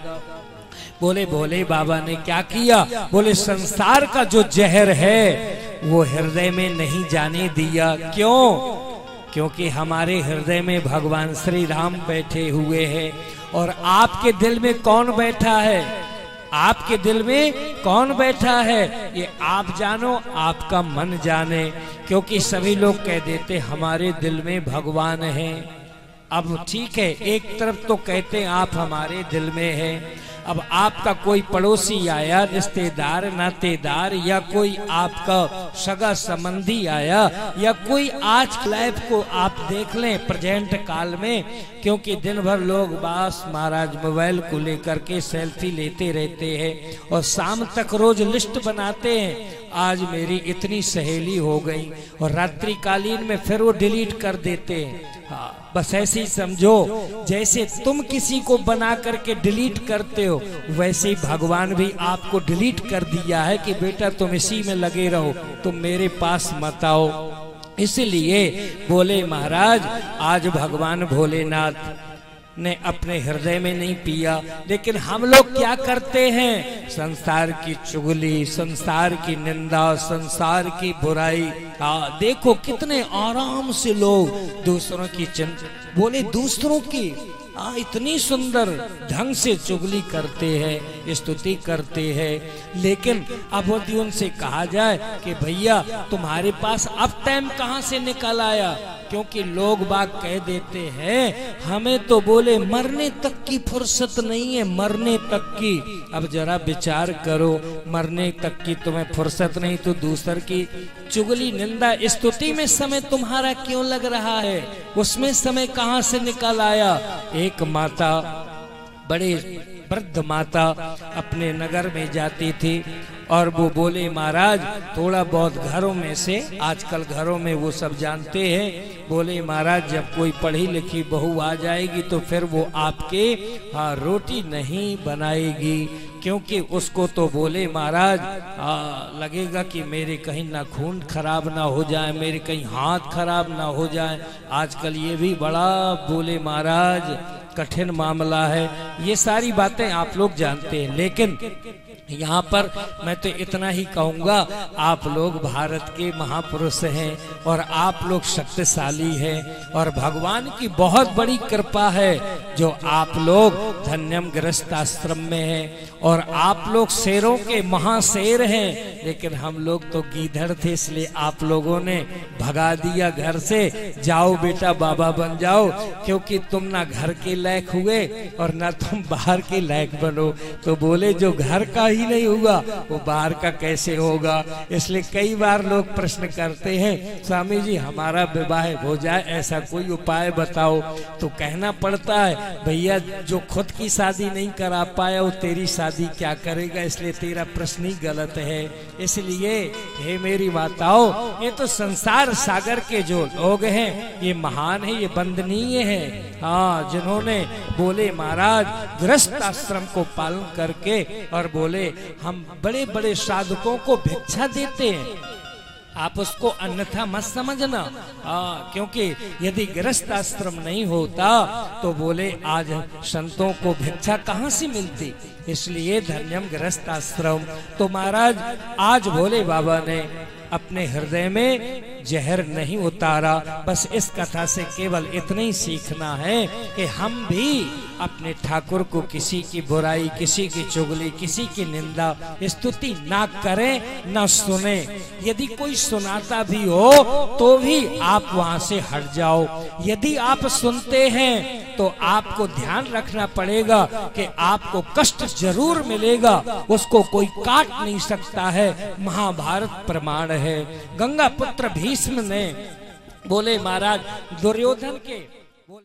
बोले भोले बाबा ने क्या किया, बोले संसार का जो जहर है वो हृदय में नहीं जाने दिया। क्यों? क्योंकि हमारे हृदय में भगवान श्री राम बैठे हुए हैं। और आपके दिल में कौन बैठा है? आपके दिल में कौन बैठा है ये आप जानो, आपका मन जाने। क्योंकि सभी लोग कह देते हमारे दिल में भगवान है। अब ठीक है, एक तरफ तो कहते हैं आप हमारे दिल में है। अब आपका कोई पड़ोसी आया, रिश्तेदार नातेदार, या कोई आपका सगा संबंधी आया, या कोई आज लाइफ को आप देख लें प्रेजेंट काल में, क्योंकि दिन भर लोग बस महाराज मोबाइल को लेकर के सेल्फी लेते रहते हैं और शाम तक रोज लिस्ट बनाते हैं, आज मेरी इतनी सहेली हो गई, और रात्रि कालीन में फिर वो डिलीट कर देते हैं। हाँ, बस ऐसे ही समझो, जैसे तुम किसी को बना करके डिलीट करते हो, वैसे ही भगवान भी आपको डिलीट कर दिया है कि बेटा तुम इसी में लगे रहो, तुम मेरे पास मत आओ। इसलिए बोले महाराज आज भगवान भोलेनाथ ने अपने हृदय में नहीं पिया। लेकिन हम लोग क्या करते हैं, संसार की चुगली, संसार की निंदा, संसार की बुराई। देखो कितने आराम से लोग दूसरों की बोले दूसरों की इतनी सुंदर ढंग से चुगली करते हैं, स्तुति करते हैं। लेकिन अब यदि उनसे कहा जाए कि भैया तुम्हारे पास अब टाइम कहाँ से निकल आया, क्योंकि लोग बाग कह देते हैं हमें तो बोले मरने तक की फुर्सत नहीं है, मरने तक की। अब जरा विचार करो, मरने तक की तुम्हें फुर्सत नहीं तो दूसर की चुगली निंदा स्तुति में समय तुम्हारा क्यों लग रहा है? उसमें समय कहाँ से निकल आया? एक माता, बड़े वृद्ध माता अपने नगर में जाती थी और वो बोले महाराज थोड़ा बहुत घरों में से, आजकल घरों में वो सब जानते हैं, बोले महाराज जब कोई पढ़ी लिखी बहू आ जाएगी तो फिर वो आपके रोटी नहीं बनाएगी, क्योंकि उसको तो बोले महाराज लगेगा कि मेरे कहीं ना खून खराब ना हो जाए, मेरे कहीं हाथ खराब ना हो जाए। आजकल ये भी बड़ा बोले महाराज कठिन मामला है। ये सारी बातें आप लोग जानते हैं, लेकिन यहाँ पर मैं तो इतना ही कहूँगा, आप लोग भारत के महापुरुष हैं और आप लोग शक्तिशाली हैं और भगवान की बहुत बड़ी कृपा है जो आप लोग धन्यम गृहस्थ आश्रम में हैं और आप लोग शेरों के महाशेर हैं। लेकिन हम लोग तो गीधड़ थे, इसलिए आप लोगों ने भगा दिया घर से, जाओ बेटा बाबा बन जाओ, क्योंकि तुम ना घर के लायक हुए और ना तुम बाहर के लायक बनो। तो बोले जो घर का ही नहीं हुआ वो बाहर का कैसे होगा? इसलिए कई बार लोग प्रश्न करते हैं स्वामी जी हमारा विवाह हो जाए, ऐसा कोई उपाय बताओ। तो कहना पड़ता है भैया जो खुद की शादी नहीं करा पाया वो तेरी शादी क्या करेगा, इसलिए तेरा प्रश्न ही गलत है। इसलिए हे मेरी माताओं, ये तो संसार सागर के जो लोग हैं ये महान है, ये वंदनीय है। हाँ, जिन्होंने बोले महाराज गृहस्थ आश्रम को पालन करके और बोले हम बड़े बड़े साधकों को भिक्षा देते हैं, आप उसको अन्यथा मत समझना। क्योंकि यदि गृहस्थ आश्रम नहीं होता तो बोले आज संतों को भिक्षा कहाँ से मिलती। इसलिए धन्यम गृहस्थ आश्रम। तो महाराज आज भोले बाबा ने अपने हृदय में जहर नहीं उतारा। बस इस कथा से केवल इतना ही सीखना है कि हम भी अपने ठाकुर को किसी की बुराई, किसी की चुगली, किसी की निंदा स्तुति ना करें, ना सुने। यदि कोई सुनाता भी हो तो भी आप वहां से हट जाओ। यदि आप सुनते हैं तो आपको ध्यान रखना पड़ेगा कि आपको कष्ट जरूर मिलेगा, उसको कोई काट नहीं सकता है। महाभारत प्रमाण है। गंगा पुत्र भीष्म ने बोले महाराज दुर्योधन के